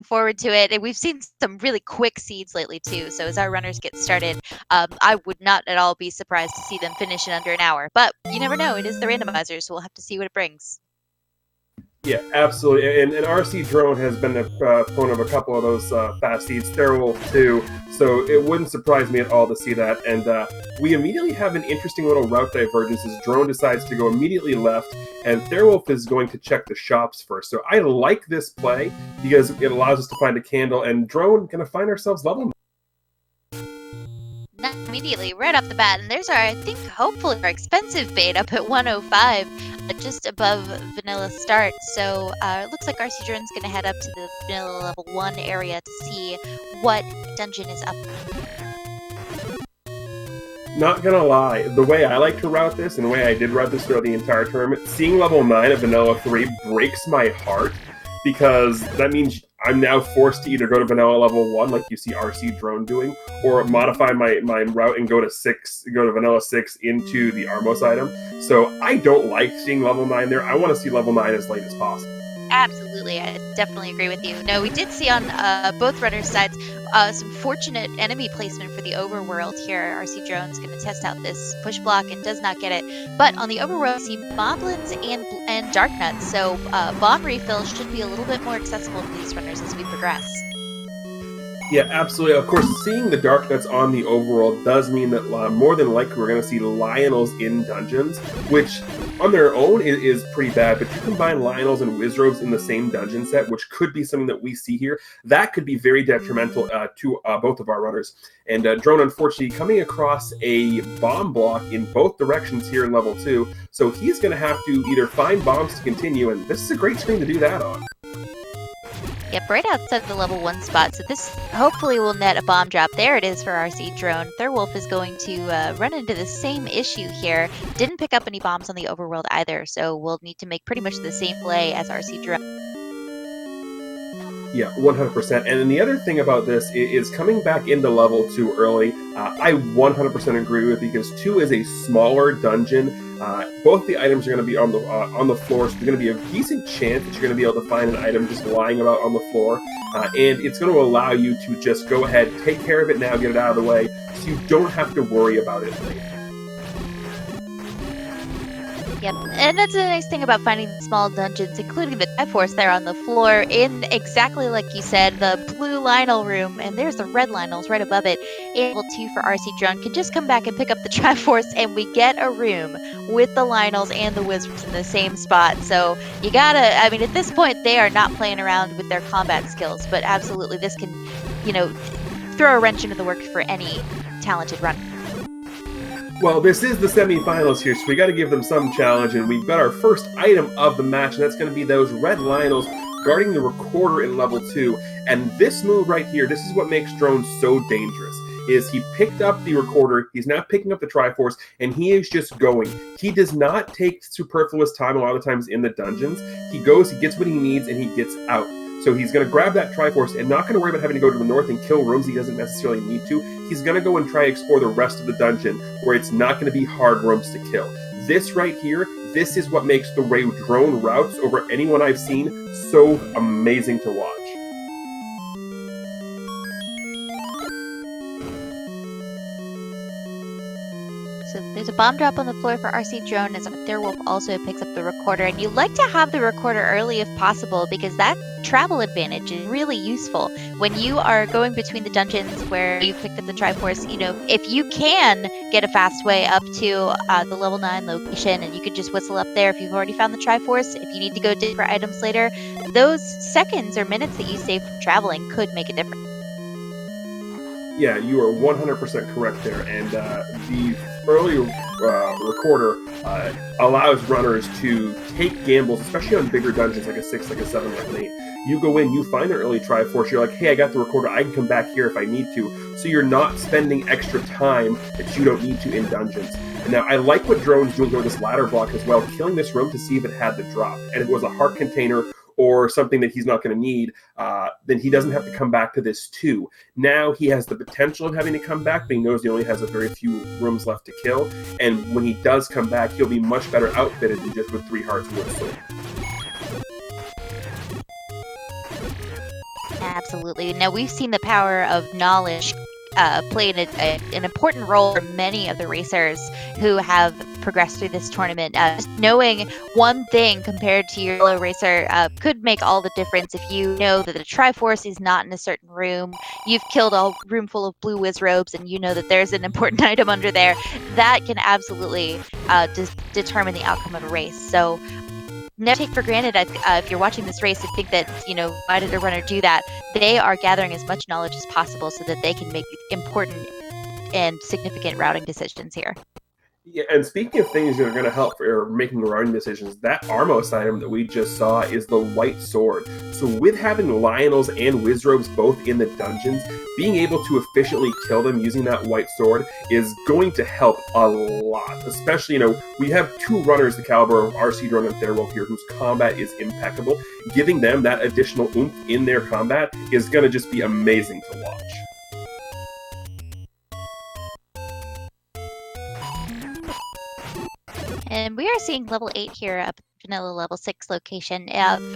forward to it. And we've seen some really quick seeds lately too. So as our runners get started, I would not at all be surprised to see them finish in under an hour. But you never know. It is the randomizer, so we'll have to see what it brings. Yeah, absolutely. And rcdrone has been a proponent of a couple of those fast seeds, Thirwolf too, so it wouldn't surprise me at all to see that. And we immediately have an interesting little route divergence as Drone decides to go immediately left, and Thirwolf is going to check the shops first. So I like this play because it allows us to find a candle, and Drone going to find ourselves level. Not immediately, right off the bat. And there's our, I think, hopefully our expensive bait up at 105. Just above vanilla start, so it looks like rcdrone's going to head up to the vanilla level 1 area to see what dungeon is up. Not gonna lie, the way I like to route this, and the way I did route this throughout the entire tournament, seeing level 9 of vanilla 3 breaks my heart, because that means I'm now forced to either go to vanilla level 1, like you see rcdrone doing, or modify my route and go to vanilla 6 into the Armos item. So I don't like seeing level 9 there. I want to see level 9 as late as possible. Absolutely, I definitely agree with you. No, we did see on both runners' sides some fortunate enemy placement for the overworld here. rcdrone's going to test out this push block and does not get it. But on the overworld, we see moblins and dark nuts, so bomb refills should be a little bit more accessible to these runners as we progress. Yeah, absolutely. Of course, seeing the dark nuts on the overworld does mean that more than likely we're going to see Lionels in dungeons, which on their own is pretty bad, but you combine Lionels and Wizrobes in the same dungeon set, which could be something that we see here. That could be very detrimental to both of our runners. And Drone, unfortunately, coming across a bomb block in both directions here in level 2, so he's going to have to either find bombs to continue, and this is a great screen to do that on. Yep, right outside the level 1 spot, so this hopefully will net a bomb drop. There it is for rcdrone. Thirwolf is going to run into the same issue here. Didn't pick up any bombs on the overworld either, so we'll need to make pretty much the same play as rcdrone. Yeah, 100%. And then the other thing about this is coming back into level 2 early. I 100% agree with, because 2 is a smaller dungeon. Both the items are going to be on the floor, so there's going to be a decent chance that you're going to be able to find an item just lying about on the floor. And it's going to allow you to just go ahead, take care of it now, get it out of the way, so you don't have to worry about it later. Yep, and that's the nice thing about finding small dungeons, including the Triforce there on the floor, in exactly like you said, the blue Lionel room, and there's the red Lionels right above it. Able to for rcdrone can just come back and pick up the Triforce, and we get a room with the Lionels and the Wizards in the same spot. So you gotta, I mean, at this point, they are not playing around with their combat skills, but absolutely this can, you know, throw a wrench into the works for any talented runner. Well, this is the semifinals here, so we got to give them some challenge, and we've got our first item of the match, and that's going to be those red Lionels guarding the recorder in level 2. And this move right here, this is what makes Drone so dangerous, is he picked up the recorder, he's now picking up the Triforce, and he is just going. He does not take superfluous time a lot of times in the dungeons. He goes, he gets what he needs, and he gets out. So he's going to grab that Triforce and not going to worry about having to go to the north and kill rooms he doesn't necessarily need to. He's going to go and try to explore the rest of the dungeon where it's not going to be hard rooms to kill. This right here, this is what makes the Drone routes over anyone I've seen so amazing to watch. So there's a bomb drop on the floor for rcdrone as Thirwolf also picks up the recorder. And you like to have the recorder early if possible, because that travel advantage is really useful. When you are going between the dungeons where you've picked up the Triforce, you know, if you can get a fast way up to the level 9 location, and you could just whistle up there if you've already found the Triforce, if you need to go dig for items later, those seconds or minutes that you save from traveling could make a difference. Yeah, you are 100% correct there, and the early recorder allows runners to take gambles, especially on bigger dungeons like a 6, like a 7, like an 8. You go in, you find an early Triforce, you're like, hey, I got the recorder, I can come back here if I need to, so you're not spending extra time that you don't need to in dungeons. And now, I like what Drone's doing with this ladder block as well, killing this room to see if it had the drop, and if it was a heart container or something that he's not going to need, then he doesn't have to come back to this too. Now he has the potential of having to come back, but he knows he only has a very few rooms left to kill, and when he does come back, he'll be much better outfitted than just with 3 hearts wood sword. Absolutely. Now, we've seen the power of knowledge play an important role for many of the racers who have progressed through this tournament. Just knowing one thing compared to your fellow racer could make all the difference. If you know that the Triforce is not in a certain room, you've killed a room full of blue whiz robes, and you know that there's an important item under there, that can absolutely determine the outcome of a race. So never take for granted if you're watching this race and think that, why did a runner do that? They are gathering as much knowledge as possible so that they can make important and significant routing decisions here. Yeah, and speaking of things that are going to help for making routing decisions, that Armos item that we just saw is the white sword. So with having Lionels and Wizrobes both in the dungeons, being able to efficiently kill them using that white sword is going to help a lot. Especially, we have two runners the caliber of rcdrone and Thirwolf here whose combat is impeccable. Giving them that additional oomph in their combat is going to just be amazing to watch. And we are seeing level 8 here up vanilla level 6 location.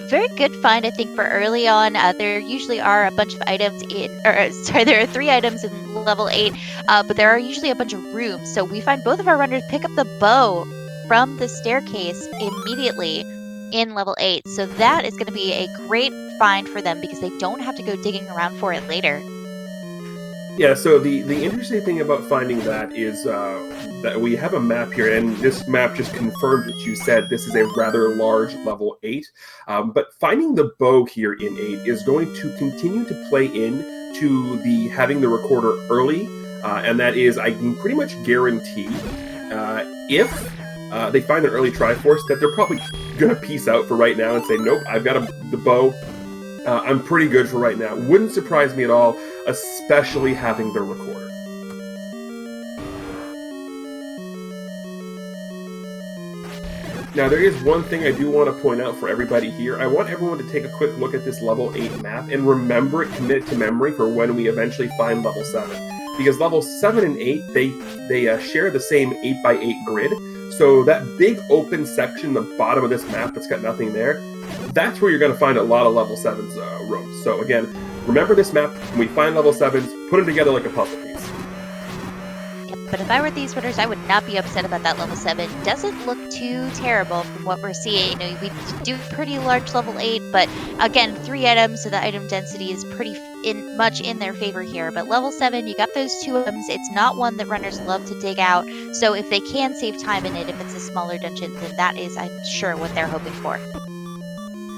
Very good find, I think, for early on. There usually are a bunch of items there are 3 items in level 8, but there are usually a bunch of rooms. So we find both of our runners pick up the bow from the staircase immediately in level 8. So that is going to be a great find for them because they don't have to go digging around for it later. Yeah, so the interesting thing about finding that is that we have a map here, and this map just confirmed what you said. This is a rather large level 8, but finding the bow here in 8 is going to continue to play in to the having the recorder early, and that is, I can pretty much guarantee, if they find an early Triforce, that they're probably going to peace out for right now and say, nope, I've got the bow. I'm pretty good for right now. Wouldn't surprise me at all, especially having the recorder. Now, there is one thing I do want to point out for everybody here. I want everyone to take a quick look at this level 8 map and remember it, commit it to memory for when we eventually find level 7. Because level 7 and 8, they share the same 8x8 grid. So that big open section, the bottom of this map that's got nothing there, that's where you're going to find a lot of level 7's roams. So again, remember this map. When we find level 7's, put them together like a puzzle piece. Yep, but if I were these runners, I would not be upset about that level 7. Doesn't look too terrible from what we're seeing. We do pretty large level 8, but again, 3 items, so the item density is pretty much in their favor here. But level 7, you got those 2 items. It's not one that runners love to dig out, so if they can save time in it, if it's a smaller dungeon, then that is, I'm sure, what they're hoping for.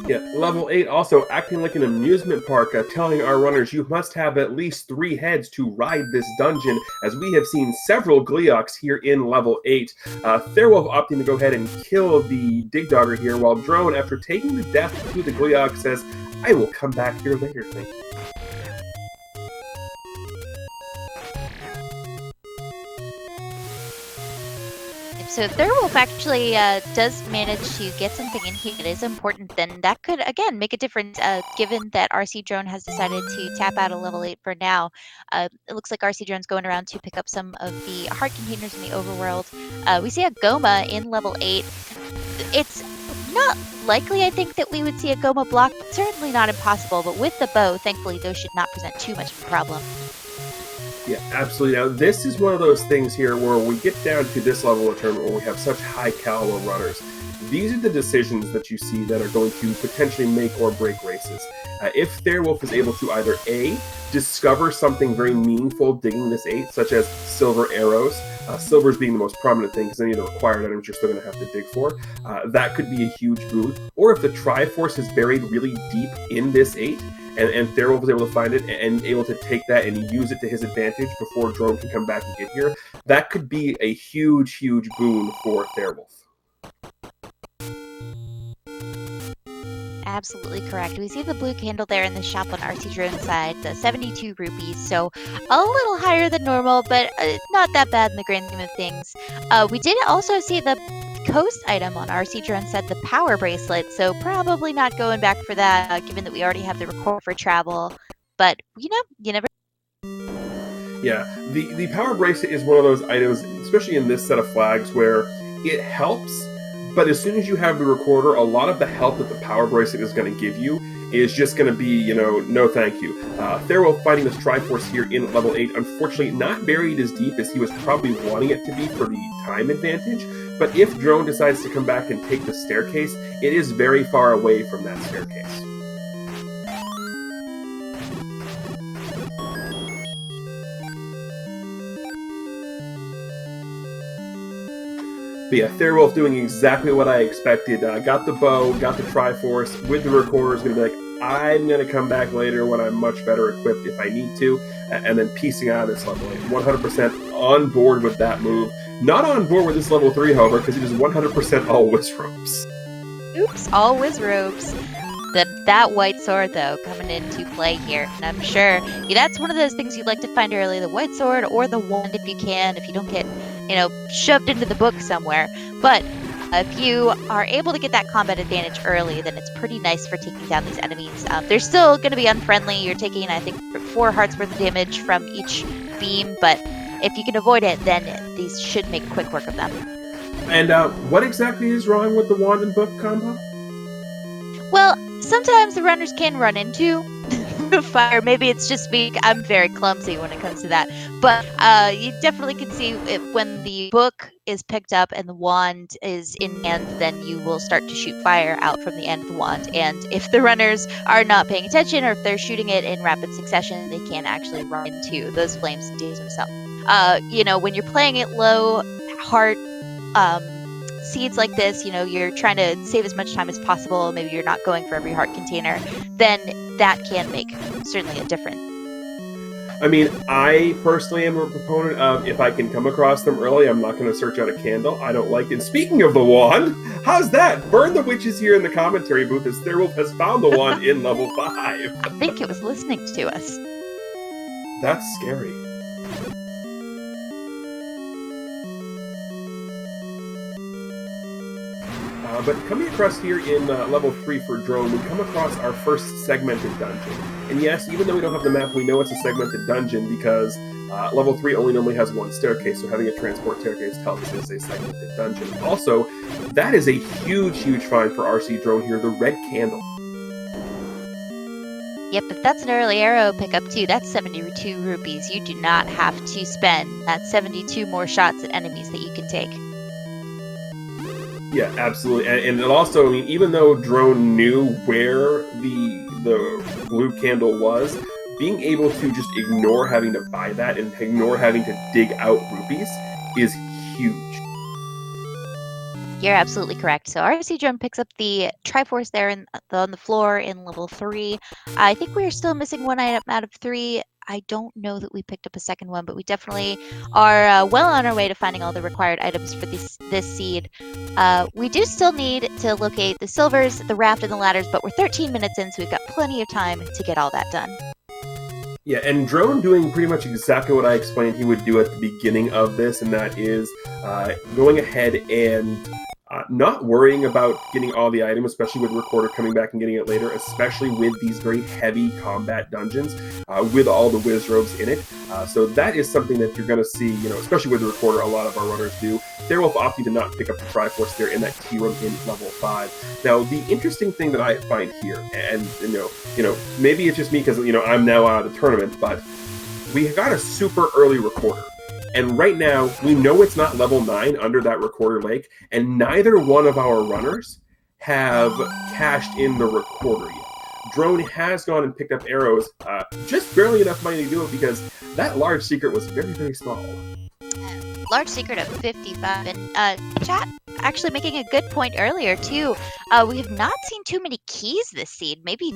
Yeah, level 8 also acting like an amusement park, telling our runners you must have at least 3 heads to ride this dungeon, as we have seen several Gleeoks here in level 8. Thirwolf opting to go ahead and kill the Digdogger here, while Drone, after taking the death to the Gleeok, says, I will come back here later, thank you. So Thirwolf actually does manage to get something in here that is important, then that could, again, make a difference, given that rcdrone has decided to tap out of level 8 for now. It looks like rcdrone's going around to pick up some of the heart containers in the overworld. We see a Goma in level 8. It's not likely, I think, that we would see a Goma block, but certainly not impossible. But with the bow, thankfully, those should not present too much of a problem. Yeah, absolutely. Now, this is one of those things here where we get down to this level of tournament where we have such high caliber runners. These are the decisions that you see that are going to potentially make or break races. If Thirwolf is able to either A, discover something very meaningful digging this 8, such as silver arrows, silvers being the most prominent thing because any of the required items you're still going to have to dig for, that could be a huge boon. Or if the Triforce is buried really deep in this 8, and Thirwolf was able to find it and able to take that and use it to his advantage before Drone can come back and get here, that could be a huge, huge boon for Thirwolf. Absolutely correct. We see the blue candle there in the shop on rcdrone's side, the 72 rupees, so a little higher than normal, but not that bad in the grand scheme of things. We did also see the coast item on rcdrone's side, the power bracelet, so probably not going back for that, given that we already have the record for travel, but you never. Yeah, the power bracelet is one of those items, especially in this set of flags, where it helps, But as soon as you have the recorder, a lot of the help that the power bracelet is going to give you is just going to be, no thank you. Thirwolf fighting this Triforce here in level 8, unfortunately not buried as deep as he was probably wanting it to be for the time advantage, but if Drone decides to come back and take the staircase, it is very far away from that staircase. But yeah, Thirwolf doing exactly what I expected. Got the bow, got the Triforce, with the recorder is going to be like, I'm going to come back later when I'm much better equipped if I need to, and then piecing out of this level 8. 100% on board with that move. Not on board with this level 3, however, because it is 100% all whiz ropes. Oops, all whiz ropes. That white sword, though, coming into play here. And I'm sure that's one of those things you'd like to find early, the white sword or the wand if you can, if you don't get, shoved into the book somewhere. But if you are able to get that combat advantage early, then it's pretty nice for taking down these enemies. They're still going to be unfriendly. You're taking, I think, 4 hearts worth of damage from each beam. But if you can avoid it, then these should make quick work of them. And what exactly is wrong with the wand and book combo? Well, sometimes the runners can run into fire. Maybe it's just me. I'm very clumsy when it comes to that. But you definitely can see it when the book is picked up and the wand is in hand, then you will start to shoot fire out from the end of the wand. And if the runners are not paying attention, or if they're shooting it in rapid succession, they can actually run into those flames and damage themselves. When you're playing it low heart seeds like this, you're trying to save as much time as possible, maybe you're not going for every heart container, then that can make certainly a difference. I mean, I personally am a proponent of if I can come across them early, I'm not going to search out a candle. I don't like it. Speaking of the wand, how's that? Burn the Witches here in the commentary booth as Thirwolf has found the wand in level 5. I think it was listening to us. That's scary. But coming across here in level 3 for Drone, we come across our first segmented dungeon. And yes, even though we don't have the map, we know it's a segmented dungeon because level 3 only normally has 1 staircase, so having a transport staircase tells us it's a segmented dungeon. Also, that is a huge, huge find for RC Drone here, the red candle. Yep, but that's an early arrow pickup too. That's 72 rupees. You do not have to spend. That's 72 more shots at enemies that you can take. Yeah, absolutely. And it also, even though Drone knew where the blue candle was, being able to just ignore having to buy that and ignore having to dig out rupees is huge. You're absolutely correct. So RC Drone picks up the Triforce there on the floor in level 3. I think we're still missing 1 item out of 3. I don't know that we picked up a second one, but we definitely are well on our way to finding all the required items for this seed. We do still need to locate the silvers, the raft, and the ladders, but we're 13 minutes in, so we've got plenty of time to get all that done. Yeah, and Drone doing pretty much exactly what I explained he would do at the beginning of this, and that is going ahead and not worrying about getting all the items, especially with Recorder coming back and getting it later, especially with these very heavy combat dungeons with all the whiz robes in it. So that is something that you're going to see, especially with the Recorder, a lot of our runners do. Thirwolf opting to not pick up the Triforce there in that key room in level 5. Now, the interesting thing that I find here, and maybe it's just me because I'm now out of the tournament, but we got a super early Recorder. And right now, we know it's not level 9 under that Recorder Lake, and neither one of our runners have cashed in the Recorder yet. Drone has gone and picked up arrows, just barely enough money to do it because that large secret was very, very small. Large secret of 55. And chat actually making a good point earlier, too. We have not seen too many keys this seed. Maybe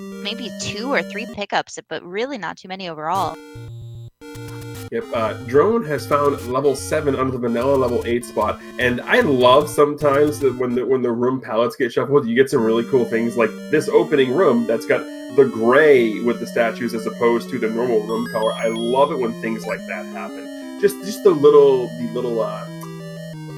2 or 3 pickups, but really not too many overall. Yep, Drone has found level 7 under the vanilla level 8 spot, and I love sometimes that when the room palettes get shuffled, you get some really cool things like this opening room that's got the gray with the statues as opposed to the normal room color. I love it when things like that happen. Just the little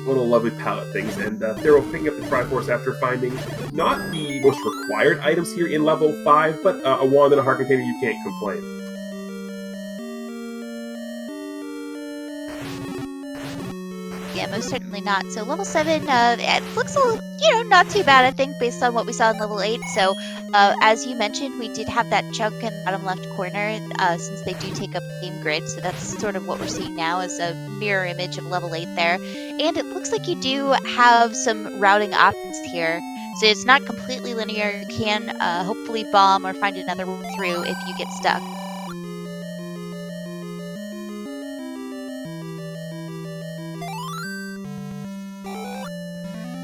lovely palette things, and They're picking up the Triforce after finding not the most required items here in level 5, but a wand and a heart container. You can't complain. Yeah, most certainly not. So level 7, it looks a little, not too bad, I think, based on what we saw in level 8. So as you mentioned, we did have that chunk in the bottom left corner since they do take up the game grid. So that's sort of what we're seeing now as a mirror image of level 8 there. And it looks like you do have some routing options here. So it's not completely linear. You can hopefully bomb or find another way through if you get stuck.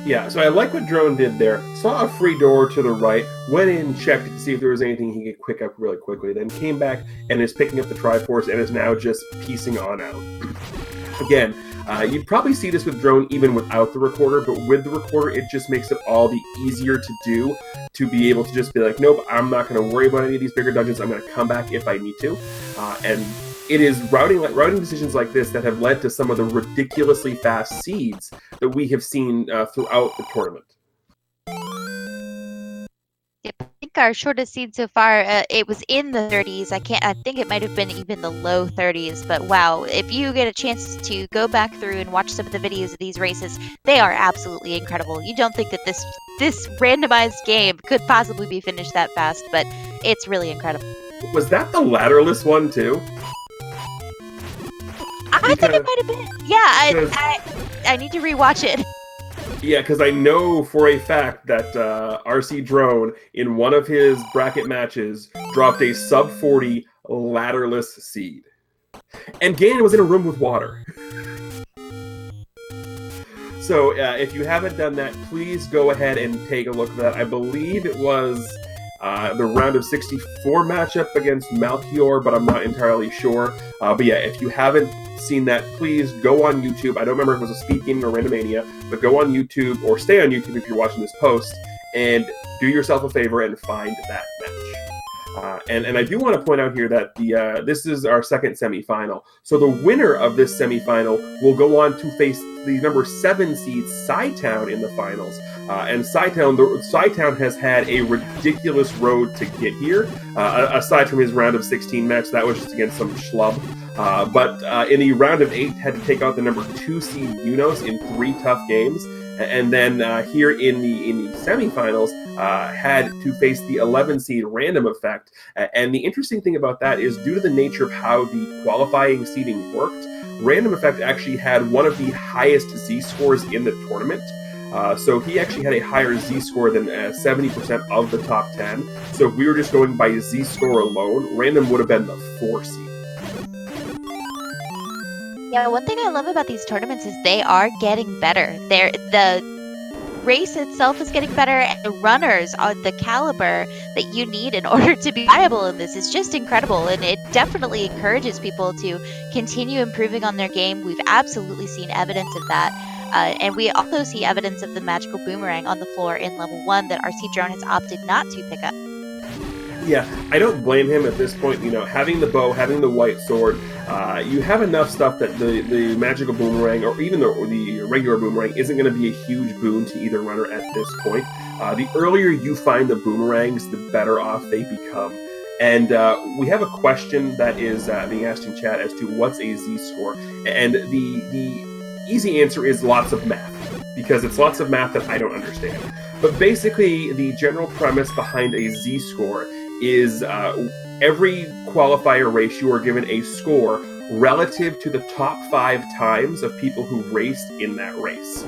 Yeah, so I like what Drone did there. Saw a free door to the right, went in, checked to see if there was anything he could quick up really quickly, then came back and is picking up the Triforce and is now just piecing on out. Again, you'd probably see this with Drone even without the recorder, but with the recorder, it just makes it all the easier to do, to be able to just be like, nope, I'm not going to worry about any of these bigger dungeons, I'm going to come back if I need to. And it is routing decisions like this that have led to some of the ridiculously fast seeds that we have seen throughout the tournament. Yep, I think our shortest seed so far, it was in the 30s. I think it might have been even the low 30s, but wow, if you get a chance to go back through and watch some of the videos of these races, they are absolutely incredible. You don't think that this randomized game could possibly be finished that fast, but it's really incredible. Was that the ladderless one too? I think it might have been. Yeah, I need to rewatch it. Yeah, because I know for a fact that rcdrone, in one of his bracket matches, dropped a sub 40 ladderless seed. And Ganon was in a room with water. So if you haven't done that, please go ahead and take a look at that. I believe it was the round of 64 matchup against Malchior, but I'm not entirely sure. But yeah, if you haven't seen that, please go on YouTube. I don't remember if it was a Speed Gaming or Randomania, but go on YouTube, or stay on YouTube if you're watching this post, and do yourself a favor and find that match. And I do want to point out here that this is our second semifinal. So the winner of this semifinal will go on to face the number 7 seed Psytown in the finals. And Psytown has had a ridiculous road to get here. Aside from his round of 16 match, that was just against some schlub. But in the round of 8, had to take out the number 2 seed Unos in 3 tough games. And then here in the semifinals, had to face the 11 seed Random Effect. And the interesting thing about that is, due to the nature of how the qualifying seeding worked, Random Effect actually had one of the highest Z scores in the tournament. So he actually had a higher Z score than 70% of the top 10. So if we were just going by Z score alone, Random would have been the 4 seed. Yeah, one thing I love about these tournaments is they are getting better. The race itself is getting better, and the runners are the caliber that you need in order to be viable in this. Is just incredible, and it definitely encourages people to continue improving on their game. We've absolutely seen evidence of that. And we also see evidence of the magical boomerang on the floor in level 1 that rcdrone has opted not to pick up. Yeah, I don't blame him at this point. Having the bow, having the white sword, you have enough stuff that the magical boomerang, or even the regular boomerang, isn't going to be a huge boon to either runner at this point. The earlier you find the boomerangs, the better off they become. And we have a question that is being asked in chat as to what's a Z-score. And the easy answer is lots of math, because it's lots of math that I don't understand. But basically, the general premise behind a Z-score is every qualifier race you are given a score relative to the top 5 times of people who raced in that race.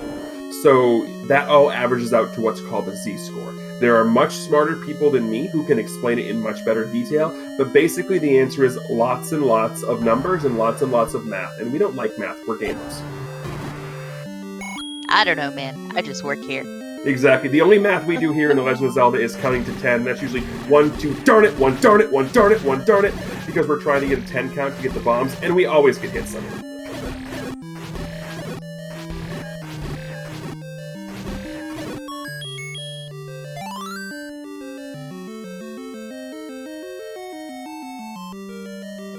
So that all averages out to what's called a Z-score. There are much smarter people than me who can explain it in much better detail, but basically the answer is lots and lots of numbers and lots of math. And we don't like math, we're gamers. I don't know, man. I just work here. Exactly. The only math we do here in The Legend of Zelda is counting to 10. That's usually 1, 2, darn it, 1, darn it, 1, darn it, 1, darn it, because we're trying to get a 10 count to get the bombs, and we always get hit somehow.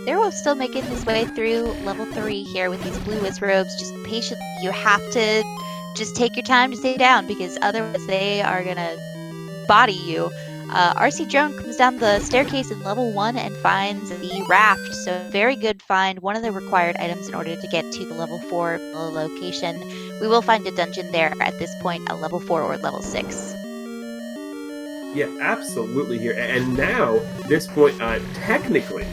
Thirwolf's still making his way through level 3 here with these blue whiz robes. Just patiently, you have to just take your time to stay down, because otherwise they are gonna body you. RC Drone comes down the staircase in level 1 and finds the raft. So very good find, one of the required items in order to get to the level 4 location. We will find a dungeon there at this point, at level 4 or level 6. Yeah, absolutely here. And now, this point, technically,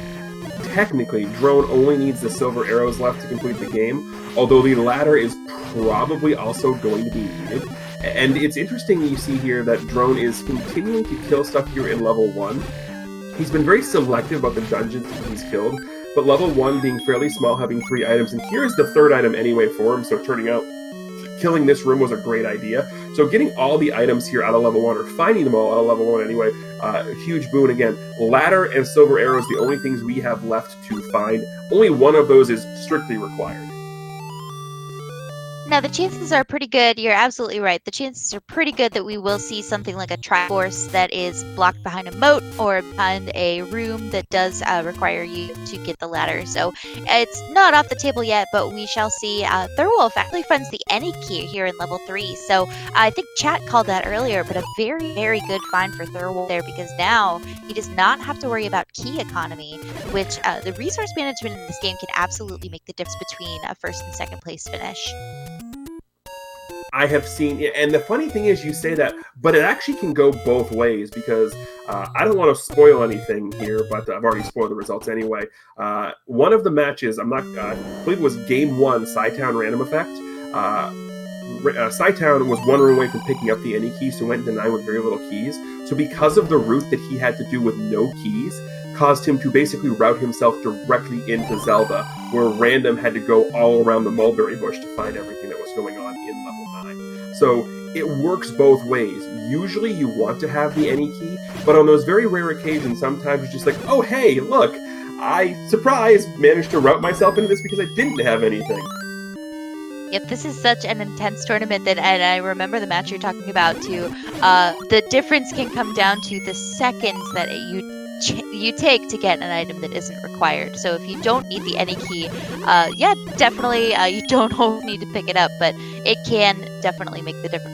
Drone only needs the silver arrows left to complete the game, although the ladder is probably also going to be needed. And it's interesting you see here that Drone is continuing to kill stuff here in level 1. He's been very selective about the dungeons that he's killed, but level 1 being fairly small, having 3 items, and here's the 3rd item anyway for him, so turning out killing this room was a great idea. So getting all the items here out of level 1, or finding them all out of level 1 anyway, huge boon again. Ladder and silver arrows, the only things we have left to find. Only one of those is strictly required. Now, the chances are pretty good. You're absolutely right. The chances are pretty good that we will see something like a Triforce that is blocked behind a moat or behind a room that does require you to get the ladder. So it's not off the table yet, but we shall see. Thirwolf actually finds the any key here in level 3. So I think chat called that earlier, but a very, very good find for Thirwolf there, because now he does not have to worry about key economy, which the resource management in this game can absolutely make the difference between a 1st and 2nd place finish. I have seen, and the funny thing is you say that, but it actually can go both ways, because I don't want to spoil anything here, but I've already spoiled the results anyway. One of the matches, I believe it was game 1, Scytown Random Effect. Scytown was 1 room away from picking up the any key, so went to 9 with very little keys. So because of the route that he had to do with no keys, caused him to basically route himself directly into Zelda, where Random had to go all around the mulberry bush to find everything that was going on in level 9. So it works both ways. Usually you want to have the any key, but on those very rare occasions, sometimes you're just like, oh hey, look, I, surprise, managed to route myself into this because I didn't have anything. Yep, this is such an intense tournament that, and I remember the match you're talking about too, the difference can come down to the seconds that you take to get an item that isn't required. So if you don't need the any key, yeah, definitely you don't always need to pick it up, but it can definitely make the difference.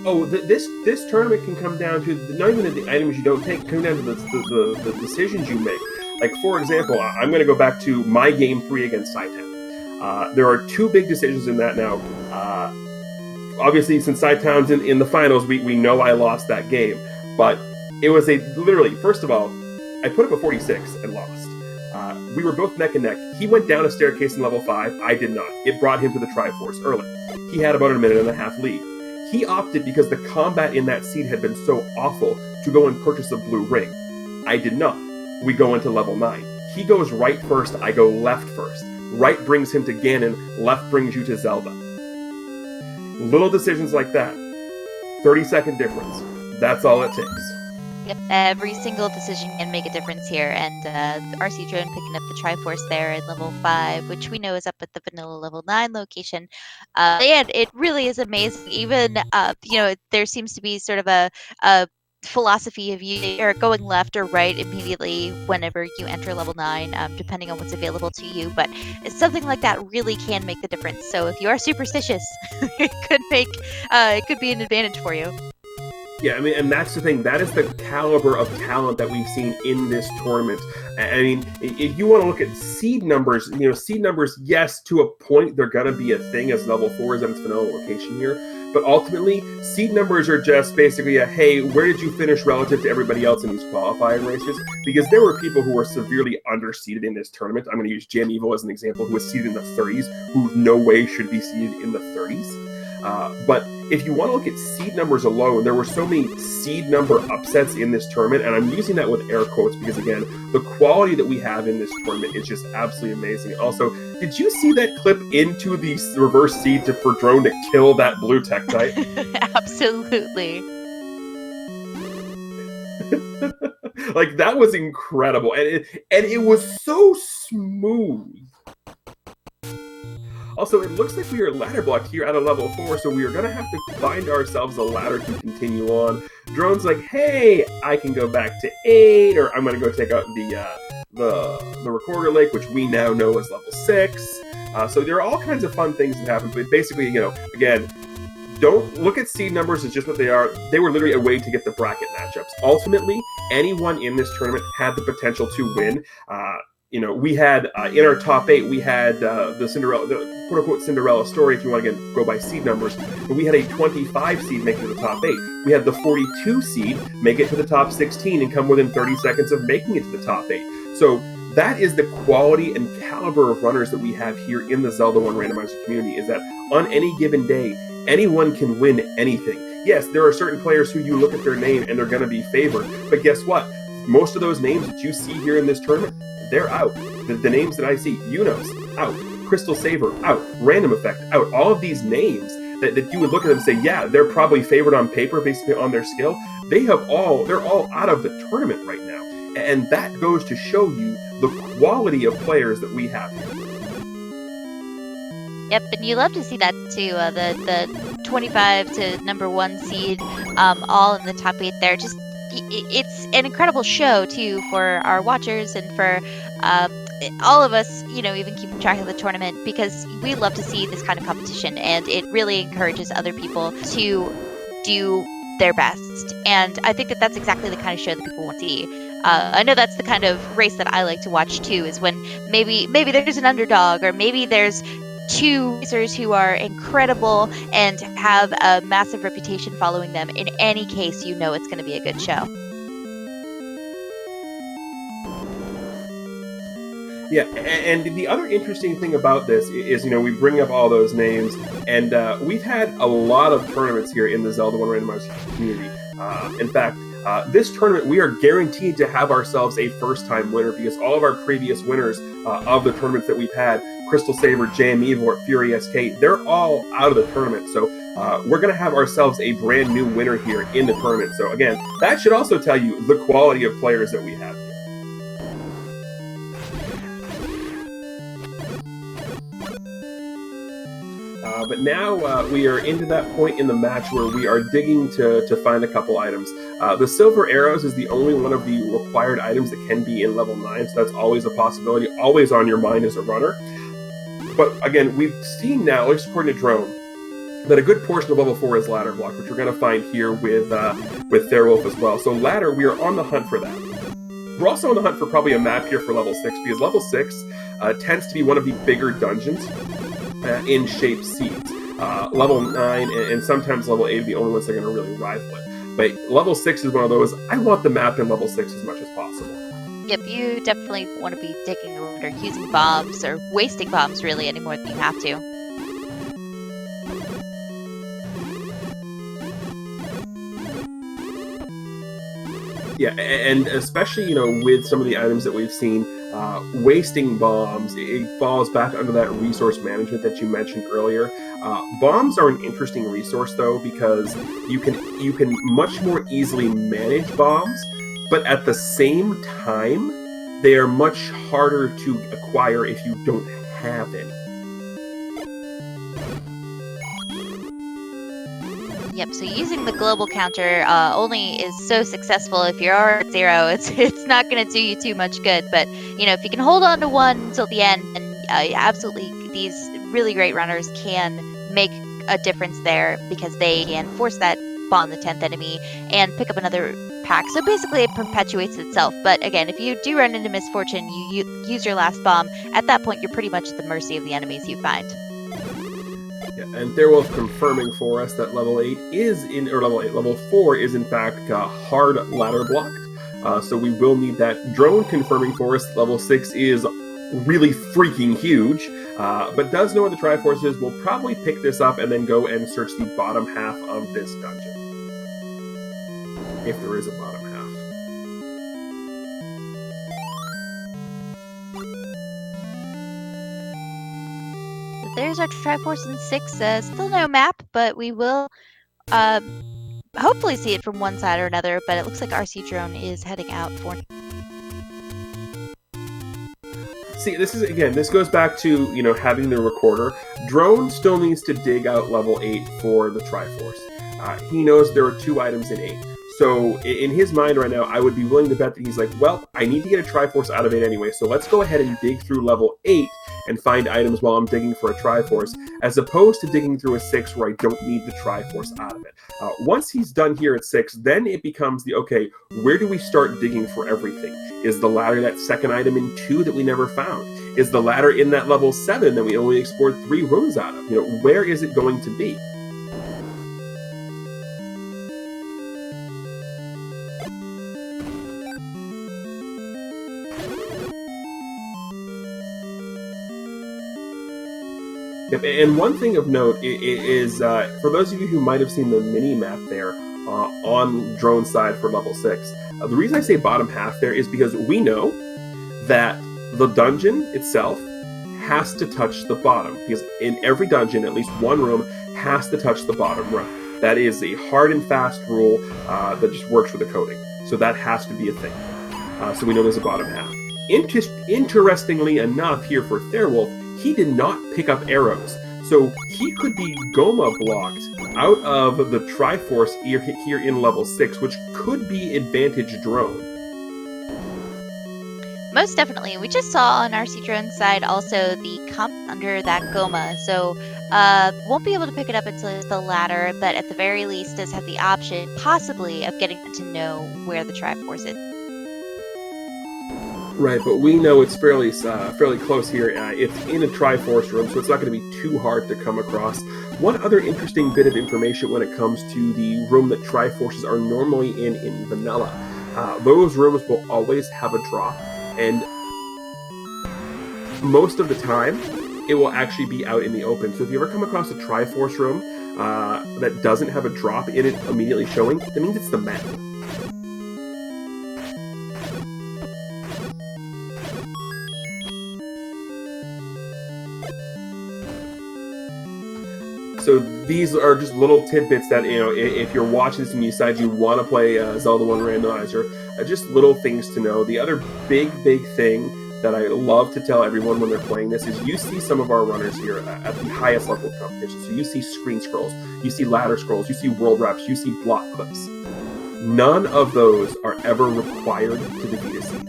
Oh, this tournament can come down to not even the items you don't take, it can come down to the decisions you make. Like, for example, I'm going to go back to my game 3 against Scytown. There are 2 big decisions in that now. Obviously, since Scytown's in the finals, we know I lost that game, but it was literally, first of all, I put up a 46 and lost. We were both neck and neck. He went down a staircase in level 5. I did not. It brought him to the Triforce early. He had about a minute and a half lead. He opted, because the combat in that seed had been so awful, to go and purchase a blue ring. I did not. We go into level 9. He goes right first. I go left first. Right brings him to Ganon. Left brings you to Zelda. Little decisions like that. 30-second difference. That's all it takes. Yep, every single decision can make a difference here, and RC Drone picking up the Triforce there at level 5, which we know is up at the vanilla level 9 location. And it really is amazing. Even, there seems to be sort of a philosophy of you are going left or right immediately whenever you enter level 9, depending on what's available to you, but something like that really can make the difference. So if you are superstitious, it could be an advantage for you. Yeah, I mean, and that's the thing. That is the caliber of talent that we've seen in this tournament. I mean, if you want to look at seed numbers, yes, to a point, they're going to be a thing as level 4 is at its vanilla location here. But ultimately, seed numbers are just basically hey, where did you finish relative to everybody else in these qualifying races? Because there were people who were severely underseeded in this tournament. I'm going to use Jam Evil as an example, who was seeded in the 30s, who no way should be seeded in the 30s. But if you want to look at seed numbers alone, there were so many seed number upsets in this tournament, and I'm using that with air quotes because, again, the quality that we have in this tournament is just absolutely amazing. Also, did you see that clip into the reverse seed for Drone to kill that blue Tektite? Absolutely. Like, that was incredible, and it was so smooth. Also, it looks like we are ladder blocked here at a level 4, so we are going to have to find ourselves a ladder to continue on. Drone's like, hey, I can go back to 8, or I'm going to go take out the Recorder Lake, which we now know is level 6. So there are all kinds of fun things that happen, but basically, again, don't look at seed numbers as just what they are. They were literally a way to get the bracket matchups. Ultimately, anyone in this tournament had the potential to win. We had in our top 8, we had the Cinderella, the quote-unquote Cinderella story, if you want to go by seed numbers. But we had a 25 seed make it to the top 8. We had the 42 seed make it to the top 16 and come within 30 seconds of making it to the top 8. So that is the quality and caliber of runners that we have here in the Zelda 1 randomizer community, is that on any given day, anyone can win anything. Yes, there are certain players who you look at their name and they're going to be favored. But guess what? Most of those names that you see here in this tournament, they're out. The names that I see, Unos, out. Crystal Saver, out. Random Effect, out. All of these names that you would look at them and say, yeah, they're probably favored on paper based on their skill. They're all out of the tournament right now. And that goes to show you the quality of players that we have here. Yep, and you love to see that too. The 25 to number 1 seed, all in the top 8 there. Just it's an incredible show too for our watchers and for all of us, even keeping track of the tournament, because we love to see this kind of competition, and it really encourages other people to do their best. And I think that that's exactly the kind of show that people want to see. I know that's the kind of race that I like to watch too, is when maybe there's an underdog, or maybe there's 2 racers who are incredible and have a massive reputation following them. In any case, it's going to be a good show. Yeah, and the other interesting thing about this is, we bring up all those names, and we've had a lot of tournaments here in the Zelda 1 randomizer community. In fact, this tournament, we are guaranteed to have ourselves a first-time winner, because all of our previous winners of the tournaments that we've had, Crystal Saber, JM Evil, Fury SK, they're all out of the tournament. So we're going to have ourselves a brand new winner here in the tournament. So again, that should also tell you the quality of players that we have here. But now we are into that point in the match where we are digging to find a couple items. The silver arrows is the only one of the required items that can be in level 9, so that's always a possibility, always on your mind as a runner. But again, we've seen now, at least according to Drone, that a good portion of level 4 is ladder block, which we're going to find here with Thirwolf as well. So ladder, we are on the hunt for that. We're also on the hunt for probably a map here for level 6, because level 6 tends to be one of the bigger dungeons in shaped seeds. Level 9 and sometimes level 8 are the only ones that are going to really rival it. But level 6 is one of those, I want the map in level 6 as much as possible. Yep, you definitely want to be digging around or using bombs, or wasting bombs really, any more than you have to. Yeah, and especially, with some of the items that we've seen, wasting bombs, it falls back under that resource management that you mentioned earlier. Bombs are an interesting resource, though, because you can much more easily manage bombs, but at the same time, they are much harder to acquire if you don't have any. Yep, so using the global counter only is so successful if you're already at 0. It's not going to do you too much good. But, if you can hold on to 1 until the end, and absolutely these really great runners can make a difference there, because they can force that bomb the 10th enemy and pick up another pack. So basically it perpetuates itself. But again, if you do run into misfortune, you use your last bomb, at that point you're pretty much at the mercy of the enemies you find. Yeah, and Thirwolf confirming for us that level 4 is in fact hard ladder blocked. So we will need that. Drone confirming for us that level 6 is really freaking huge, but does know where the Triforce is. We'll probably pick this up and then go and search the bottom half of this dungeon, if there is a bottom half. There's our Triforce in 6. Still no map, but we will hopefully see it from one side or another. But it looks like rcdrone is heading out for. See, this goes back to, having the recorder. Drone still needs to dig out level 8 for the Triforce. He knows there are 2 items in 8. So in his mind right now, I would be willing to bet that he's like, well, I need to get a Triforce out of it anyway, so let's go ahead and dig through level 8 and find items while I'm digging for a Triforce, as opposed to digging through a 6 where I don't need the Triforce out of it. Once he's done here at 6, then it becomes the, okay, where do we start digging for everything? Is the ladder that second item in 2 that we never found? Is the ladder in that level 7 that we only explored 3 rooms out of? Where is it going to be? Yep, and one thing of note is, for those of you who might have seen the mini-map there on drone side for level 6, the reason I say bottom half there is because we know that the dungeon itself has to touch the bottom, because in every dungeon, at least one room has to touch the bottom rung. That is a hard and fast rule that just works with the coding. So that has to be a thing. So we know there's a bottom half. Interestingly enough, here for Thirwolf, he did not pick up arrows. So he could be Goma blocked out of the Triforce here in level 6, which could be advantage drone. Most definitely. We just saw on rcdrone side also the comp under that Goma, so won't be able to pick it up until it's the ladder, but at the very least does have the option, possibly, of getting to know where the Triforce is. Right, but we know it's fairly close here. It's in a Triforce room, so it's not going to be too hard to come across. One other interesting bit of information when it comes to the room that Triforces are normally in vanilla. Those rooms will always have a drop, and most of the time, it will actually be out in the open. So if you ever come across a Triforce room that doesn't have a drop in it immediately showing, that means it's the map. So these are just little tidbits that, if you're watching this and you decide you want to play Zelda 1 Randomizer, just little things to know. The other big thing that I love to tell everyone when they're playing this is you see some of our runners here at the highest level of competition. So you see screen scrolls, you see ladder scrolls, you see world reps, you see block clips. None of those are ever required to defeat a seed.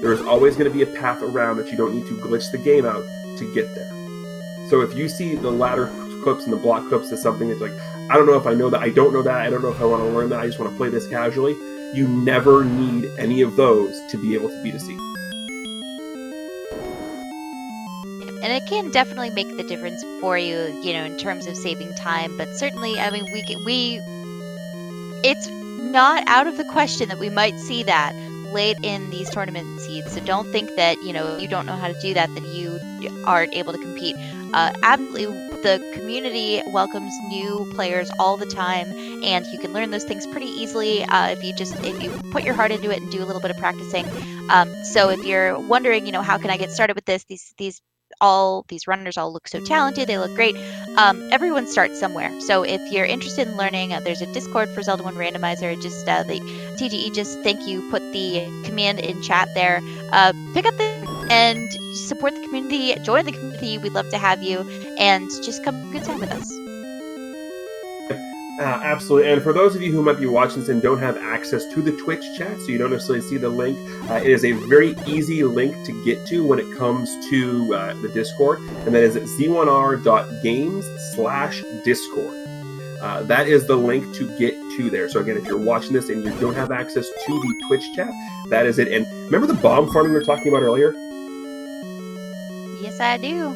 There is always going to be a path around that you don't need to glitch the game out to get there. So if you see the ladder clips and the block clips as something that's like, I don't know if I know that, I don't know that, I don't know if I want to learn that, I just want to play this casually, you never need any of those to be able to beat a seed. And it can definitely make the difference for you, in terms of saving time. But certainly, I mean, it's not out of the question that we might see that late in these tournament seeds. So don't think that, you don't know how to do that, then you aren't able to compete. Absolutely, the community welcomes new players all the time, and you can learn those things pretty easily if you put your heart into it and do a little bit of practicing. So if you're wondering, how can I get started with this? These runners all look so talented, they look great. Everyone starts somewhere. So if you're interested in learning, there's a Discord for Zelda 1 Randomizer. Just the TGE, just thank you, put the command in chat there. Pick up and support the community, join the community. We'd love to have you, and just come have a good time with us. Absolutely. And for those of you who might be watching this and don't have access to the Twitch chat, so you don't necessarily see the link, it is a very easy link to get to when it comes to the Discord, and that is at z1r.games/discord. That is the link to get to there. So again, if you're watching this and you don't have access to the Twitch chat, that is it. And remember the bomb farming we were talking about earlier? Yes, I do.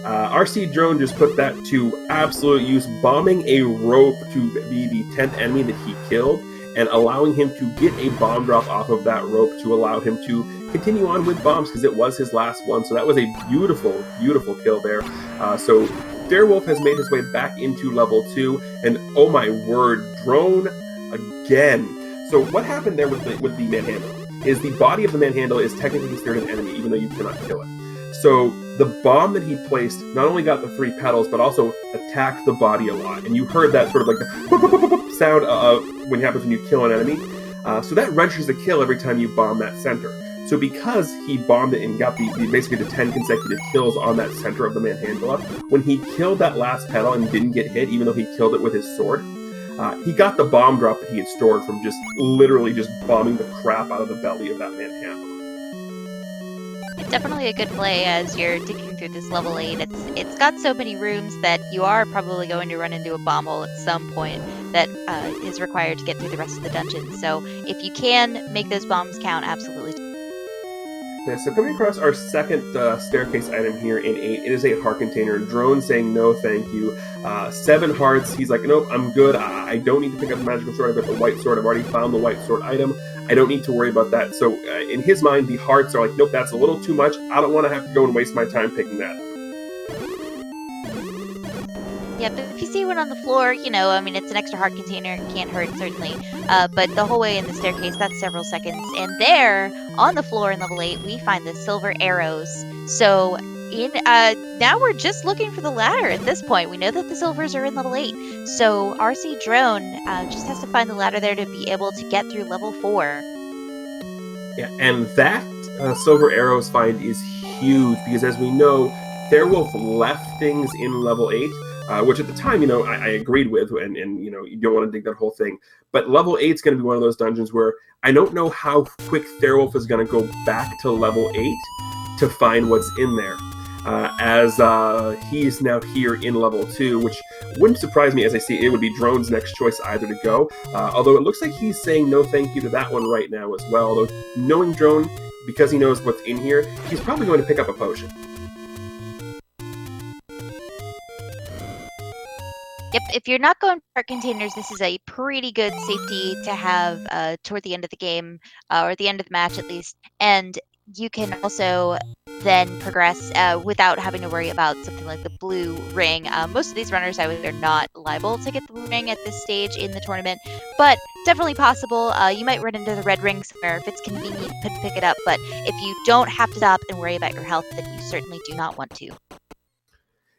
rcdrone just put that to absolute use, bombing a rope to be the 10th enemy that he killed, and allowing him to get a bomb drop off of that rope to allow him to continue on with bombs, because it was his last one. So that was a beautiful kill there. So Thirwolf has made his way back into level 2, and oh my word, drone again. So what happened there with the manhandle is the body of the manhandle is technically considered an enemy, even though you cannot kill it. So the bomb that he placed not only got the 3 petals, but also attacked the body a lot. And you heard that sort of like the sound when it happens when you kill an enemy. So that registers a kill every time you bomb that center. So because he bombed it and got basically the 10 consecutive kills on that center of the manhandle, when he killed that last petal and didn't get hit, even though he killed it with his sword, He got the bomb drop that he had stored from just literally just bombing the crap out of the belly of that manhandle. It's definitely a good play as you're digging through this level 8. It's got so many rooms that you are probably going to run into a bomb hole at some point that is required to get through the rest of the dungeon. So if you can make those bombs count, absolutely. Yeah, so coming across our second staircase item here in 8, it is a heart container. Drone saying no thank you. 7 hearts. He's like, nope, I'm good. I don't need to pick up the magical sword. I've got the white sword. I've already found the white sword item. I don't need to worry about that. So in his mind, the hearts are like, nope, that's a little too much. I don't want to have to go and waste my time picking that up. Yeah, but if you see one on the floor, I mean, it's an extra heart container. It can't hurt, certainly. But the whole way in the staircase, that's several seconds. And there, on the floor in level 8, we find the silver arrows. So now we're just looking for the ladder at this point. We know that the silvers are in level 8. So RC Drone just has to find the ladder there to be able to get through level 4. Yeah, and that silver arrows find is huge because, as we know, Thirwolf left things in level 8. Which at the time, I agreed with, and you don't want to dig that whole thing. But level 8 is going to be one of those dungeons where I don't know how quick Thirwolf is going to go back to level 8 to find what's in there. As he is now here in level 2, which wouldn't surprise me, as I see it would be Drone's next choice either to go. Although it looks like he's saying no thank you to that one right now as well. Although knowing Drone, because he knows what's in here, he's probably going to pick up a potion. Yep, if you're not going for heart containers, this is a pretty good safety to have toward the end of the game, or the end of the match at least. And you can also then progress without having to worry about something like the blue ring. Most of these runners, I would say, are not liable to get the blue ring at this stage in the tournament, but definitely possible. You might run into the red ring somewhere. If it's convenient, you could pick it up, but if you don't have to stop and worry about your health, then you certainly do not want to.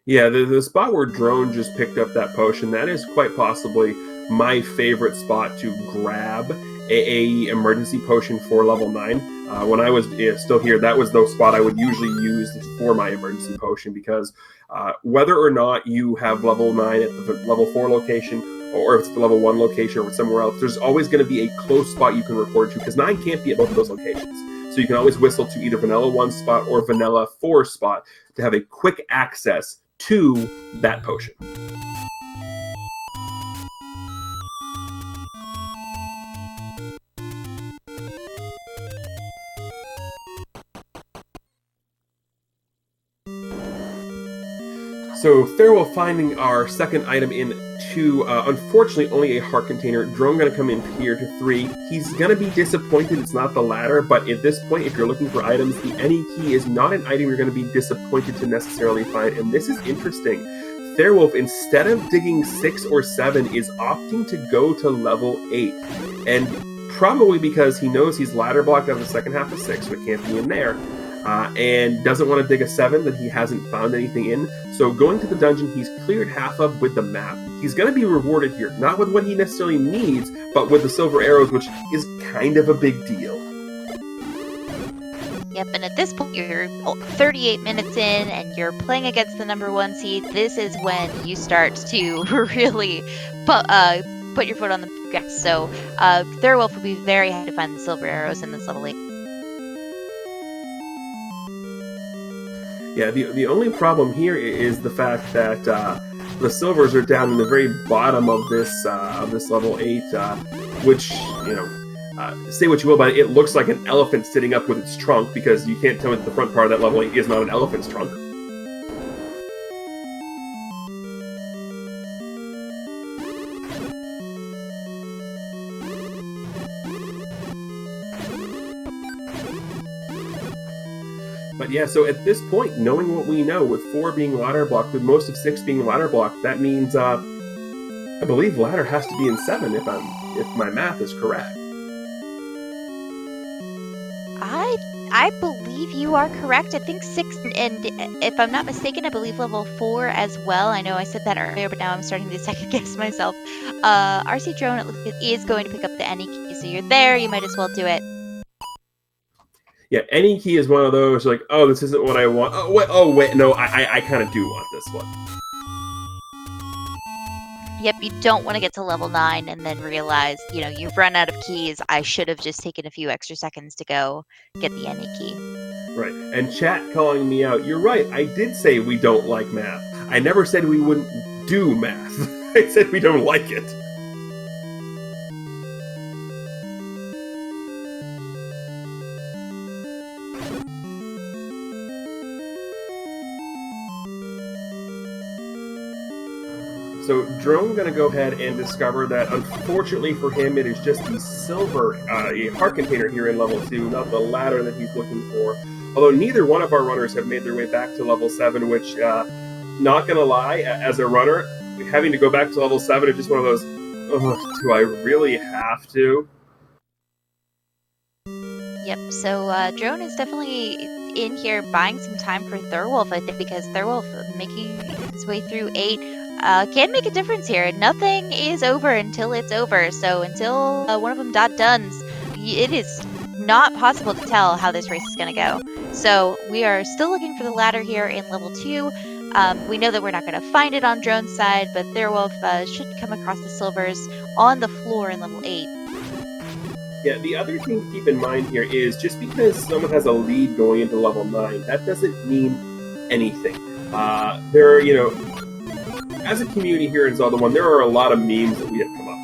Yeah, the spot where Drone just picked up that potion, that is quite possibly my favorite spot to grab a emergency potion for level 9. When I was still here, that was the spot I would usually use for my emergency potion because whether or not you have level 9 at the level 4 location, or if it's the level 1 location or somewhere else, there's always going to be a close spot you can record to because 9 can't be at both of those locations. So you can always whistle to either Vanilla 1 spot or Vanilla 4 spot to have a quick access to that potion. So Thirwolf finding our second item in 2, unfortunately only a heart container. Drone going to come in here to 3. He's going to be disappointed it's not the ladder, but at this point, if you're looking for items, the any key is not an item you're going to be disappointed to necessarily find, and this is interesting. Thirwolf, instead of digging 6 or 7, is opting to go to level 8, and probably because he knows he's ladder blocked out of the second half of 6, so it can't be in there. And doesn't want to dig a 7 that he hasn't found anything in. So going to the dungeon he's cleared half of with the map. He's going to be rewarded here, not with what he necessarily needs, but with the silver arrows, which is kind of a big deal. Yep, and at this point you're 38 minutes in and you're playing against the number 1 seed. This is when you start to really put your foot on the gas. So Thirwolf will be very happy to find the silver arrows in this level 8. Yeah, the only problem here is the fact that the silvers are down in the very bottom of this level 8, which, say what you will about it, it looks like an elephant sitting up with its trunk, because you can't tell me that the front part of that level 8 is not an elephant's trunk. But yeah, so at this point, knowing what we know, with 4 being ladder blocked, with most of 6 being ladder blocked, that means I believe ladder has to be in 7 if my math is correct. I believe you are correct. I think 6, and if I'm not mistaken, I believe level 4 as well. I know I said that earlier, but now I'm starting to second guess myself. RC Drone, it looks like it is going to pick up the any key, so you're there. You might as well do it. Yeah, any key is one of those, like, oh, this isn't what I want. Oh, wait, no, I kind of do want this one. Yep, you don't want to get to level 9 and then realize, you've run out of keys. I should have just taken a few extra seconds to go get the any key. Right. And chat calling me out. You're right. I did say we don't like math. I never said we wouldn't do math. I said we don't like it. So Drone going to go ahead and discover that, unfortunately for him, it is just the silver heart container here in level 2, not the ladder that he's looking for. Although neither one of our runners have made their way back to level 7, which, not going to lie, as a runner, having to go back to level 7 is just one of those, do I really have to? Yep, so Drone is definitely in here buying some time for Thirwolf, I think, because Thirwolf making his way through 8 can make a difference here. Nothing is over until it's over, so until one of them duns, it is not possible to tell how this race is going to go. So we are still looking for the ladder here in level 2. We know that we're not going to find it on Drone's side, but Thirwolf should come across the silvers on the floor in level 8. Yeah, the other thing to keep in mind here is just because someone has a lead going into level 9, that doesn't mean anything. As a community here in Zelda 1, there are a lot of memes that we have come up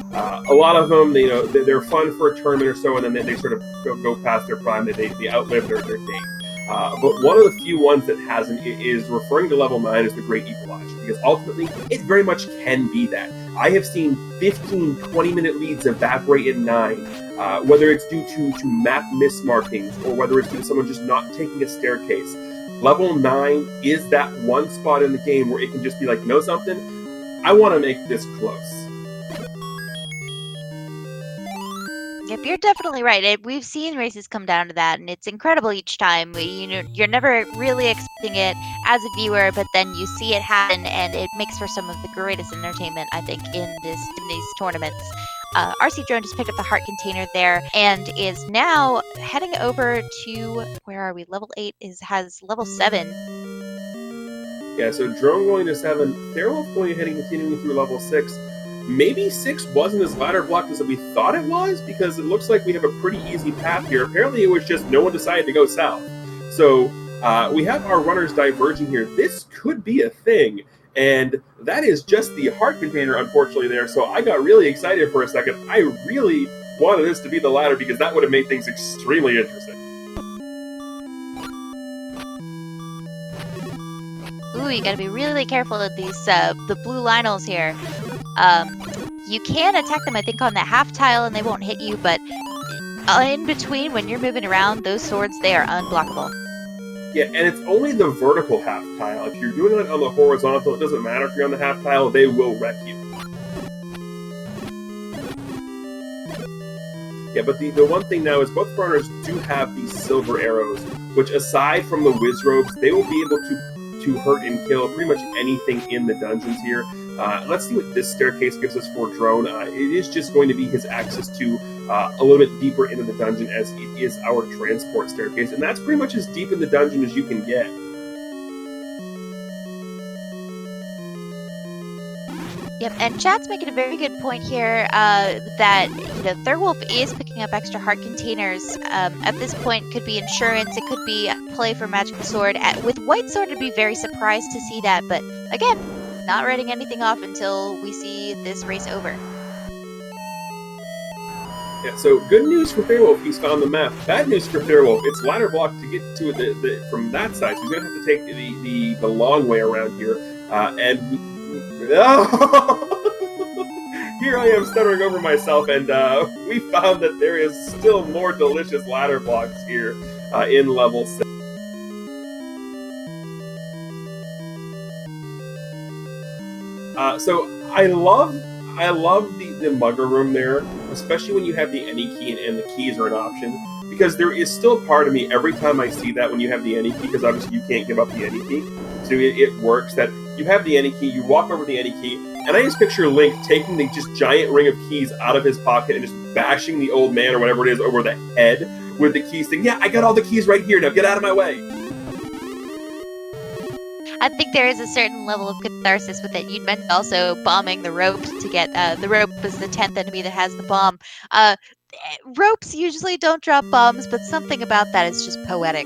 with. A lot of them, they're fun for a tournament or so, and then they sort of go past their prime, they outlive their date. But one of the few ones that hasn't is referring to level 9 as the Great Equalizer, because ultimately, it very much can be that. I have seen 15, 20-minute leads evaporate in 9, whether it's due to map mismarkings, or whether it's due to someone just not taking a staircase. Level 9 is that one spot in the game where it can just be like, know something? I want to make this close. Yep, you're definitely right. We've seen races come down to that, and it's incredible each time. You're never really expecting it as a viewer, but then you see it happen, and it makes for some of the greatest entertainment, I think, in these tournaments. rcdrone just picked up the heart container there and is now heading over to, where are we? Level 8 has level 7. Yeah, so Drone going to 7, Thirwolf going ahead and continuing through level 6. Maybe 6 wasn't as ladder blocked as we thought it was, because it looks like we have a pretty easy path here. Apparently it was just no one decided to go south. So we have our runners diverging here. This could be a thing, and that is just the heart container, unfortunately, there. So I got really excited for a second. I really wanted this to be the ladder, because that would have made things extremely interesting. Ooh, you gotta be really careful of these, the blue Lionels here. You can attack them, I think, on the half tile and they won't hit you, but in between, when you're moving around, those swords, they are unblockable. Yeah, and it's only the vertical half tile. If you're doing it on the horizontal, it doesn't matter if you're on the half tile, they will wreck you. Yeah, but the one thing now is both runners do have these silver arrows, which aside from the whiz robes, they will be able to hurt and kill pretty much anything in the dungeons here. Let's see what this staircase gives us for Drone. It is just going to be his access to a little bit deeper into the dungeon, as it is our transport staircase, and that's pretty much as deep in the dungeon as you can get. Yep, and chat's making a very good point here that Thirwolf is picking up extra heart containers. At this point, could be insurance, it could be play for magical sword. With white sword, I'd be very surprised to see that, but again, not writing anything off until we see this race over. Yeah, so good news for Thirwolf, he's found the map. Bad news for Thirwolf, it's ladder blocked to get to the from that side, so he's going to have to take the long way around here. Here I am stuttering over myself, and we found that there is still more delicious ladder blocks here in level 6. So I love the mugger room there, especially when you have the any key and the keys are an option, because there is still part of me every time I see that when you have the any key, because obviously you can't give up the any key, so it works that you have the any key, you walk over the any key, and I just picture Link taking the just giant ring of keys out of his pocket and just bashing the old man or whatever it is over the head with the keys, saying, "Yeah, I got all the keys right here, now get out of my way." I think there is a certain level of catharsis with it. You mentioned also bombing the rope to get the rope is the 10th enemy that has the bomb. Ropes usually don't drop bombs, but something about that is just poetic.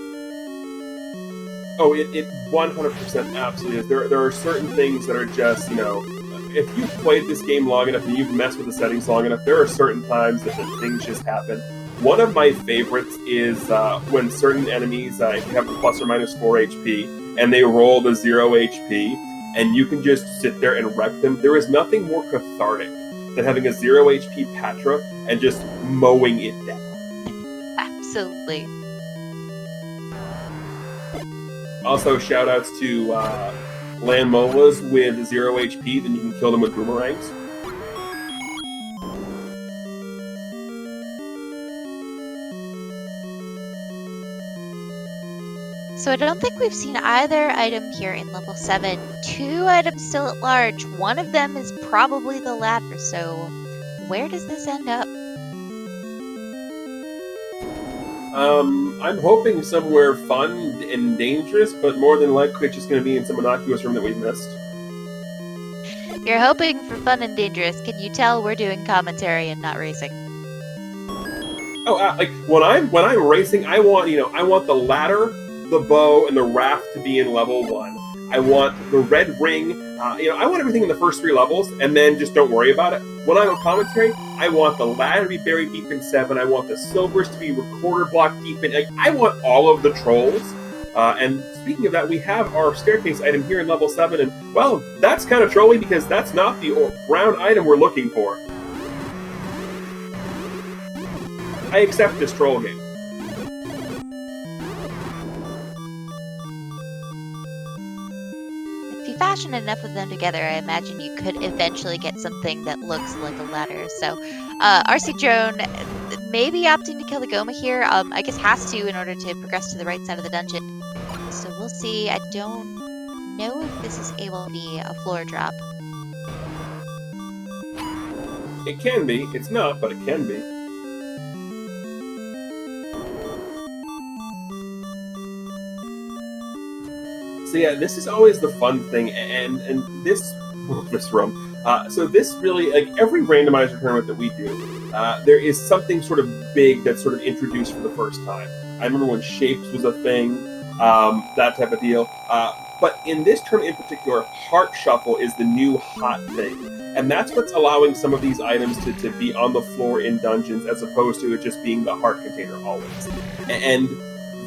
Oh, it 100% absolutely is. There are certain things that are just, if you've played this game long enough and you've messed with the settings long enough, there are certain times that things just happen. One of my favorites is when certain enemies, if you have the plus or minus 4 HP, and they roll the 0 HP, and you can just sit there and wreck them. There is nothing more cathartic than having a 0 HP Patra and just mowing it down. Absolutely. Also, shout-outs to land molas with 0 HP, then you can kill them with boomerangs. So I don't think we've seen either item here in level 7. 2 items still at large. One of them is probably the ladder, so where does this end up? I'm hoping somewhere fun and dangerous, but more than likely it's just going to be in some innocuous room that we missed. You're hoping for fun and dangerous. Can you tell we're doing commentary and not racing? Oh, like when I'm racing, I want the ladder, the bow, and the raft to be in level 1. I want the red ring. I want everything in the first 3 levels, and then just don't worry about it. When I'm on commentary, I want the ladder to be buried deep in 7. I want the silvers to be recorder block deep in. I want all of the trolls. And speaking of that, we have our staircase item here in level 7, and well, that's kind of trolly because that's not the brown item we're looking for. I accept this troll game. If you fashion enough of them together, I imagine you could eventually get something that looks like a ladder. So, rcdrone maybe opting to kill the Goma here. I guess has to in order to progress to the right side of the dungeon. So we'll see. I don't know if this is able to be a floor drop. It can be. It's not, but it can be. So yeah, this is always the fun thing, and this room. So this really, like every randomizer tournament that we do, there is something sort of big that's sort of introduced for the first time. I remember when Shapes was a thing, that type of deal. But in this tournament in particular, Heart Shuffle is the new hot thing. And that's what's allowing some of these items to be on the floor in dungeons as opposed to it just being the heart container always. And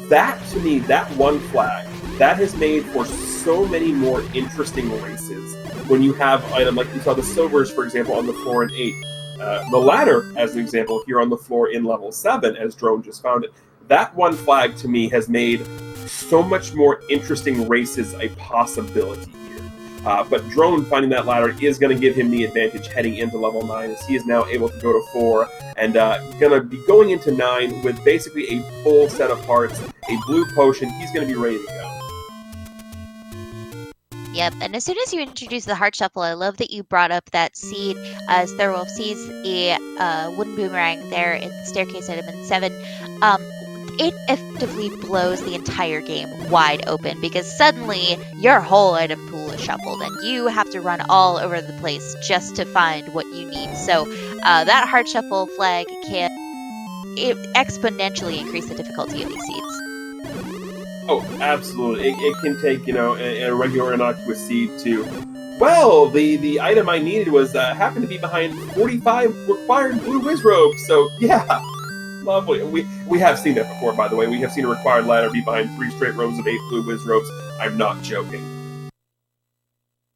that, to me, that one flag, that has made for so many more interesting races. When you have an item like you saw the silvers, for example, on the floor in 8. The ladder, as an example, here on the floor in level 7, as Drone just found it. That one flag, to me, has made so much more interesting races a possibility here. But Drone finding that ladder is going to give him the advantage heading into level 9, as he is now able to go to 4 and going to be going into 9 with basically a full set of hearts, a blue potion. He's going to be ready to go. Yep, and as soon as you introduce the Heart Shuffle, I love that you brought up that seed. As Thirwolf sees a wooden boomerang there in the staircase item in 7. It effectively blows the entire game wide open because suddenly your whole item pool is shuffled and you have to run all over the place just to find what you need. So that Heart Shuffle flag can exponentially increase the difficulty of these seeds. Oh, absolutely. It can take, a regular innocuous seed to, well, the item I needed was happened to be behind 45 required blue whiz robes. So, yeah, lovely. We have seen that before, by the way. We have seen a required ladder be behind 3 straight rows of 8 blue whiz robes. I'm not joking.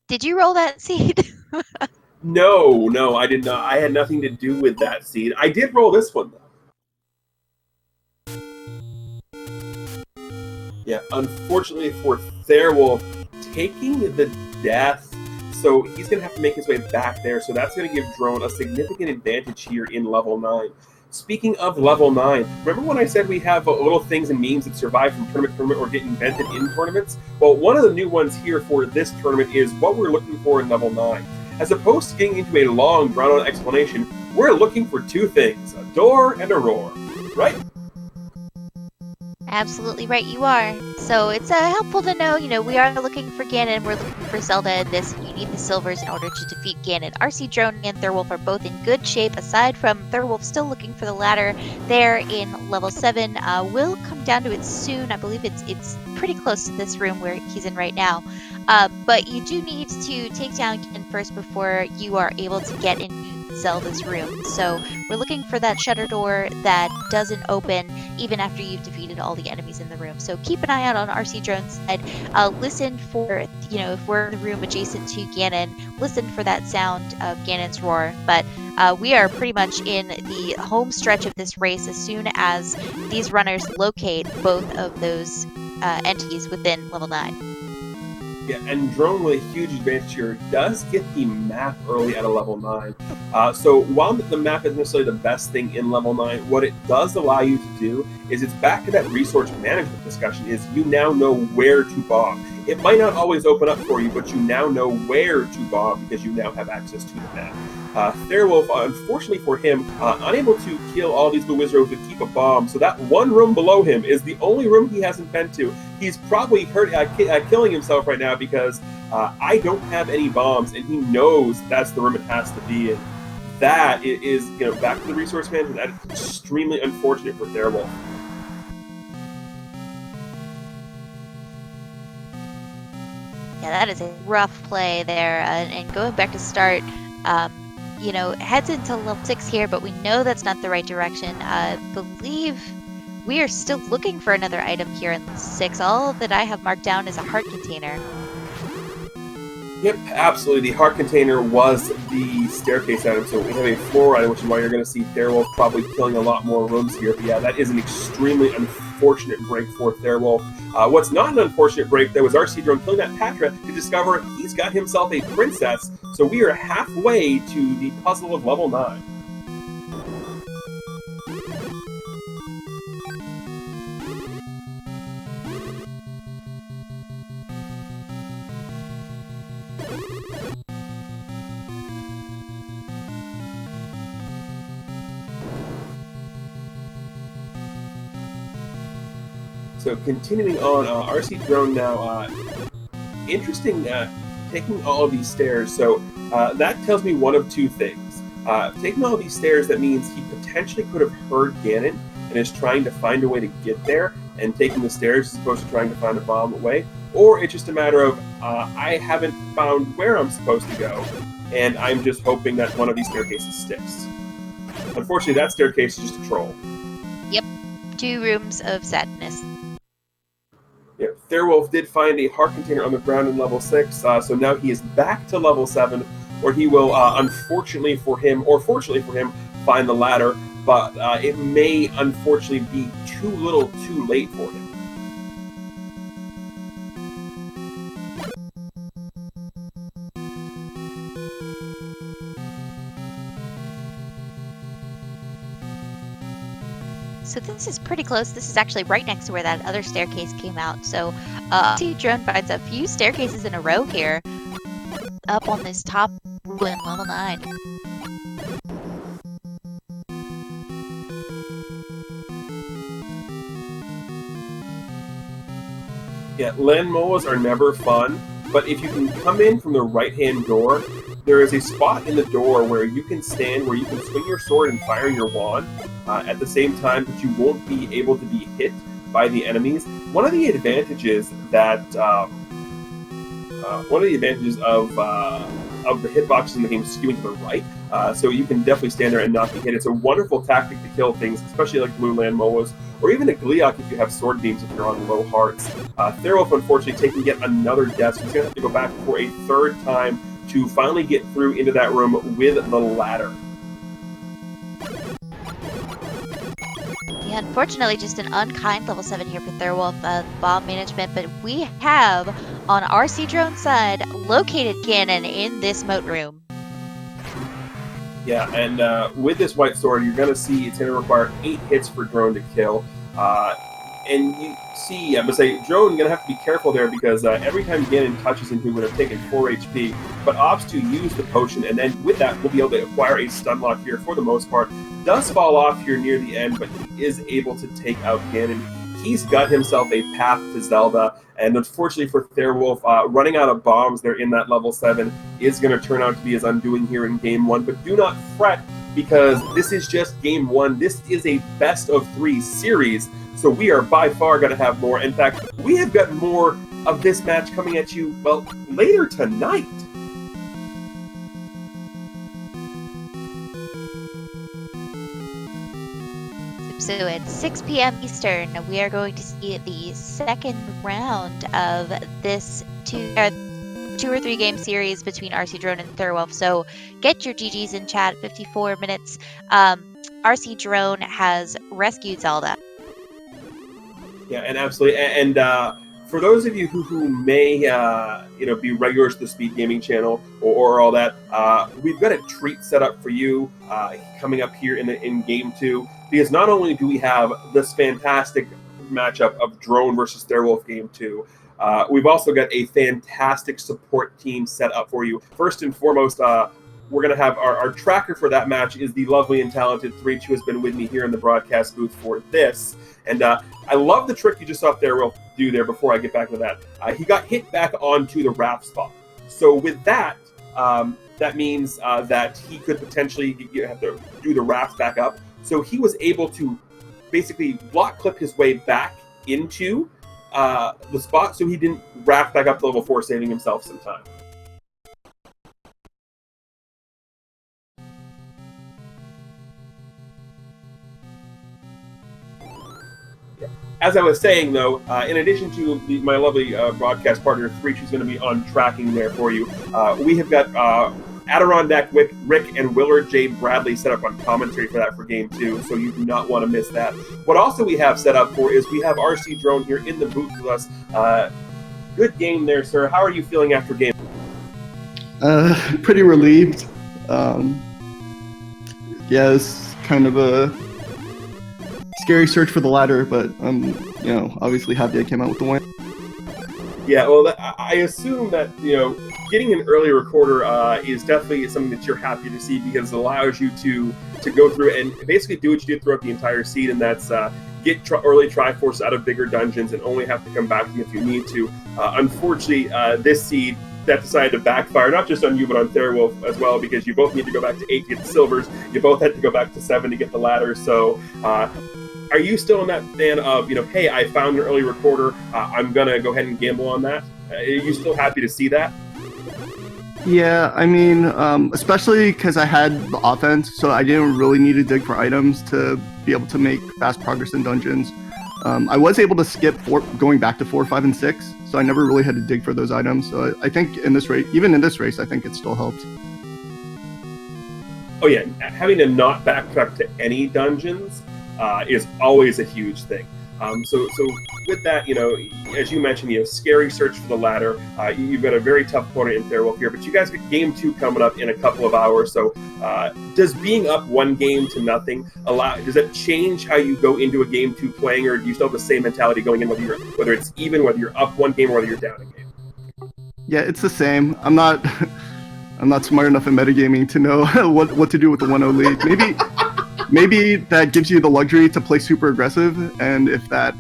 Did you roll that seed? No, I did not. I had nothing to do with that seed. I did roll this one, though. Yeah, unfortunately for Thirwolf, taking the death, so he's going to have to make his way back there, so that's going to give Drone a significant advantage here in level 9. Speaking of level 9, remember when I said we have little things and memes that survive from tournament to tournament or get invented in tournaments? Well, one of the new ones here for this tournament is what we're looking for in level 9. As opposed to getting into a long, drawn-out explanation, we're looking for 2 things, a door and a roar, right? Absolutely right, you are. So it's helpful to know, we are looking for Ganon, we're looking for Zelda in this. You need the silvers in order to defeat Ganon. RC Drone and Thirwolf are both in good shape, aside from Thirwolf still looking for the ladder there in level 7. We'll come down to it soon. I believe it's pretty close to this room where he's in right now. But you do need to take down Ganon first before you are able to get into Zelda's room. So we're looking for that shutter door that doesn't open even after you've defeated all the enemies in the room. So keep an eye out on RC Drone's side. Listen for, if we're in the room adjacent to Ganon, listen for that sound of Ganon's roar. But we are pretty much in the home stretch of this race as soon as these runners locate both of those entities within level 9. Yeah, and Drone, with a huge advantage here, does get the map early at a level 9. So while the map isn't necessarily the best thing in level 9, what it does allow you to do is it's back to that resource management discussion, is you now know where to bomb. It might not always open up for you, but you now know where to bomb because you now have access to the map. Thirwolf, unfortunately for him, unable to kill all these blue wizards to keep a bomb, so that one room below him is the only room he hasn't been to. He's probably killing himself right now because I don't have any bombs, and he knows that's the room it has to be in. That is, back to the resource management, that is extremely unfortunate for Thirwolf. Yeah, that is a rough play there. And going back to start, heads into level 6 here, but we know that's not the right direction. I believe we are still looking for another item here in 6. All that I have marked down is a heart container. Yep, absolutely. The heart container was the staircase item, so we have a floor item, which is why you're going to see Thirwolf probably killing a lot more rooms here. But yeah, that is an extremely unfortunate break for Thirwolf. What's not an unfortunate break, though, is RC Drone killing that Patra to discover he's got himself a princess, so we are halfway to the puzzle of level 9. So continuing on, RC Drone now, interesting, taking all of these stairs. So that tells me one of two things. Taking all of these stairs, that means he potentially could have heard Ganon and is trying to find a way to get there, and taking the stairs as opposed to trying to find a bomb away. Or it's just a matter of, I haven't found where I'm supposed to go, and I'm just hoping that one of these staircases sticks. Unfortunately, that staircase is just a troll. Yep, 2 rooms of sadness. Yep. Thirwolf did find a heart container on the ground in level 6, so now he is back to level 7, where he will, unfortunately for him, or fortunately for him, find the ladder, but it may unfortunately be too little too late for him. So this is pretty close. This is actually right next to where that other staircase came out. So RC Drone finds a few staircases in a row here up on this top in level 9. Yeah, land moas are never fun, but if you can come in from the right-hand door, there is a spot in the door where you can stand, where you can swing your sword and fire your wand at the same time, but you won't be able to be hit by the enemies. One of the advantages that of the hitboxes in the game skewing to the right, so you can definitely stand there and not be hit. It's a wonderful tactic to kill things, especially like blue land moas, or even a Gleeok if you have sword beams if you're on low hearts. Thirwolf, unfortunately, taking yet another death, so he's going to have to go back for a third time to finally get through into that room with the ladder. Yeah, unfortunately, just an unkind level 7 here for Thirwolf, bomb management, but we have, on RC Drone's side, located Ganon in this moat room. Yeah, and with this white sword, you're going to see it's going to require 8 hits for Drone to kill. And you see, I'm going to say, Drone going to have to be careful there because every time Ganon touches him, he would have taken 4 HP, but opts to use the potion, and then with that, we'll be able to acquire a stun lock here for the most part. Does fall off here near the end, but he is able to take out Ganon. he's got himself a path to Zelda. And unfortunately for Thirwolf, running out of bombs there in that level 7 is going to turn out to be his undoing here in Game 1. But do not fret, because this is just Game 1. This is a best-of-3 series, so we are by far going to have more. In fact, we have got more of this match coming at you, well, later tonight. So at 6 p.m. Eastern, we are going to see the second round of this two or three game series between rcdrone and Thirwolf. So get your GGs in chat. 54 minutes. rcdrone has rescued Zelda. Yeah, and absolutely. And for those of you who may be regulars to the Speed Gaming channel or all that, we've got a treat set up for you coming up here in Game 2. Because not only do we have this fantastic matchup of Drone versus Thirwolf Game 2, we've also got a fantastic support team set up for you. First and foremost, we're going to have our tracker for that match is the lovely and talented Threech, who has been with me here in the broadcast booth for this. And I love the trick you just saw Thirwolf do there before I get back to that. He got hit back onto the raft spot. So with that, that means that he could potentially have to do the raft back up. So he was able to basically block clip his way back into the spot, so he didn't raft back up to level 4, saving himself some time. As I was saying, though, in addition to my lovely broadcast partner, Threech, who's going to be on tracking there for you, we have got Adirondack Rick and Willard J. Bradley set up on commentary for that for Game 2, so you do not want to miss that. What also we have set up for is we have rcdrone here in the booth with us. Good game there, sir. How are you feeling after game? Pretty relieved. Yeah, it's kind of a scary search for the ladder, but I'm, obviously happy I came out with the win. Yeah, well, I assume that, getting an early recorder is definitely something that you're happy to see, because it allows you to go through and basically do what you did throughout the entire seed, and that's get early Triforce out of bigger dungeons and only have to come back to them if you need to. Unfortunately, this seed, that decided to backfire, not just on you, but on Thirwolf as well, because you both need to go back to 8 to get the silvers. You both had to go back to 7 to get the ladder. So are you still in that fan of, hey, I found an early recorder, I'm going to go ahead and gamble on that? Are you still happy to see that? Yeah, I mean, especially because I had the offense, so I didn't really need to dig for items to be able to make fast progress in dungeons. I was able to skip going back to 4, 5, and 6, so I never really had to dig for those items. So I think in this race, even in this race, I think it still helped. Oh yeah, having to not backtrack to any dungeons is always a huge thing. So with that, as you mentioned, scary search for the ladder. You've got a very tough opponent in Thirwolf here, but you guys got Game 2 coming up in a couple of hours. So does being up 1 game to nothing does that change how you go into a Game 2 playing, or do you still have the same mentality going in, whether it's even, whether you're up 1 game or whether you're down a game? Yeah, it's the same. I'm not smart enough in metagaming to know what to do with the 1-0 lead. Maybe that gives you the luxury to play super aggressive, and if that,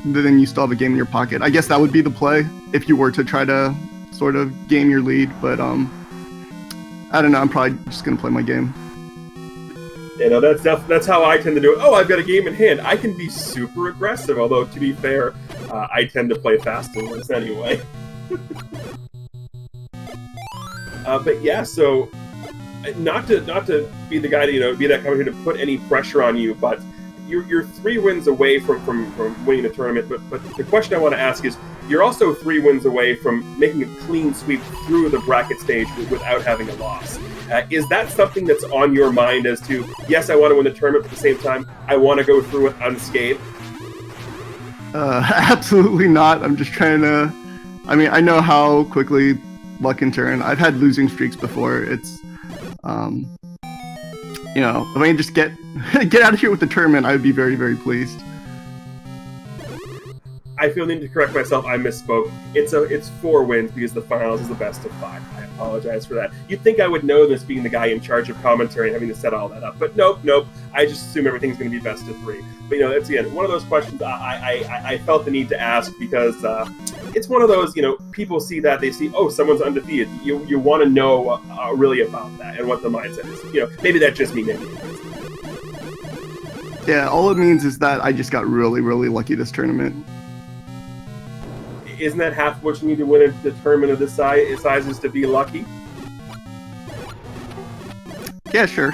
then you still have a game in your pocket. I guess that would be the play if you were to try to sort of game your lead, but I don't know, I'm probably just going to play my game. That's how I tend to do it. Oh, I've got a game in hand. I can be super aggressive, although to be fair, I tend to play fast and loose anyway. But yeah, so not to be the guy to be that kind of here to put any pressure on you, but you're 3 wins away from winning the tournament. But the question I want to ask is, you're also 3 wins away from making a clean sweep through the bracket stage without having a loss. Is that something that's on your mind as to, yes, I want to win the tournament, but at the same time, I want to go through it unscathed? Absolutely not. I'm just trying to. I mean, I know how quickly luck can turn. I've had losing streaks before. It's if I can just get out of here with the tournament, I would be very, very pleased. I feel the need to correct myself. I misspoke. It's 4 wins because the finals is the best of 5. I apologize for that. You'd think I would know this, being the guy in charge of commentary and having to set all that up, but nope. I just assume everything's going to be best of 3. But that's again one of those questions I felt the need to ask because it's one of those, people see that, they see, oh, someone's undefeated. You want to know really about that and what the mindset is. Maybe that's just me. Maybe. Yeah, all it means is that I just got really, really lucky this tournament. Isn't that half what you need to win a tournament of this size is to be lucky? Yeah, sure.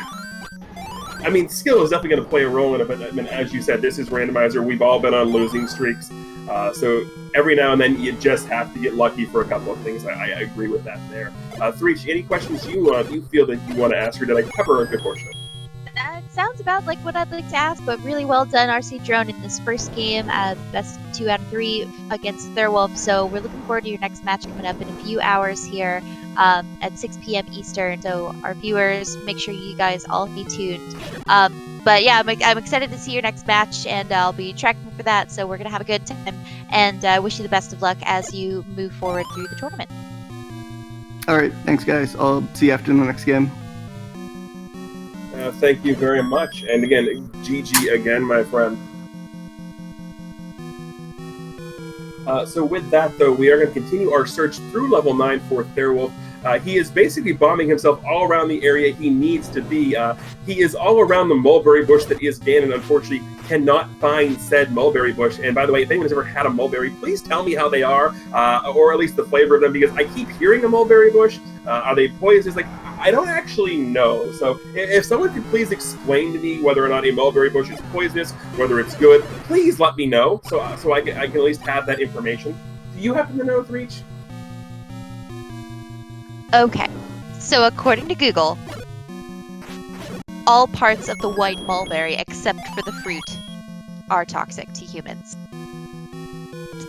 I mean, skill is definitely going to play a role in it, but I mean, as you said, this is Randomizer. We've all been on losing streaks. So every now and then you just have to get lucky for a couple of things. I agree with that there. Threech, any questions you feel that you want to ask, or did I cover a good portion of it? That sounds about like what I'd like to ask, but really well done, rcdrone, in this first game, best 2 out of 3 against Thirwolf. So we're looking forward to your next match coming up in a few hours here at 6 p.m. Eastern. So our viewers, make sure you guys all be tuned. But yeah, I'm excited to see your next match, and I'll be tracking for that. So we're gonna have a good time, and I wish you the best of luck as you move forward through the tournament. All right, thanks guys. I'll see you after the next game. Thank you very much. And again, GG again, my friend. So with that, though, we are going to continue our search through level 9 for Thirwolf. He is basically bombing himself all around the area he needs to be. He is all around the mulberry bush that is Ganon. Unfortunately, cannot find said mulberry bush. And by the way, if anyone's ever had a mulberry, please tell me how they are, or at least the flavor of them, because I keep hearing a mulberry bush. Are they poisonous? Like, I don't actually know. So if someone could please explain to me whether or not a mulberry bush is poisonous, whether it's good, please let me know so I can at least have that information. Do you happen to know, Threech? Okay, so according to Google, all parts of the white mulberry except for the fruit are toxic to humans.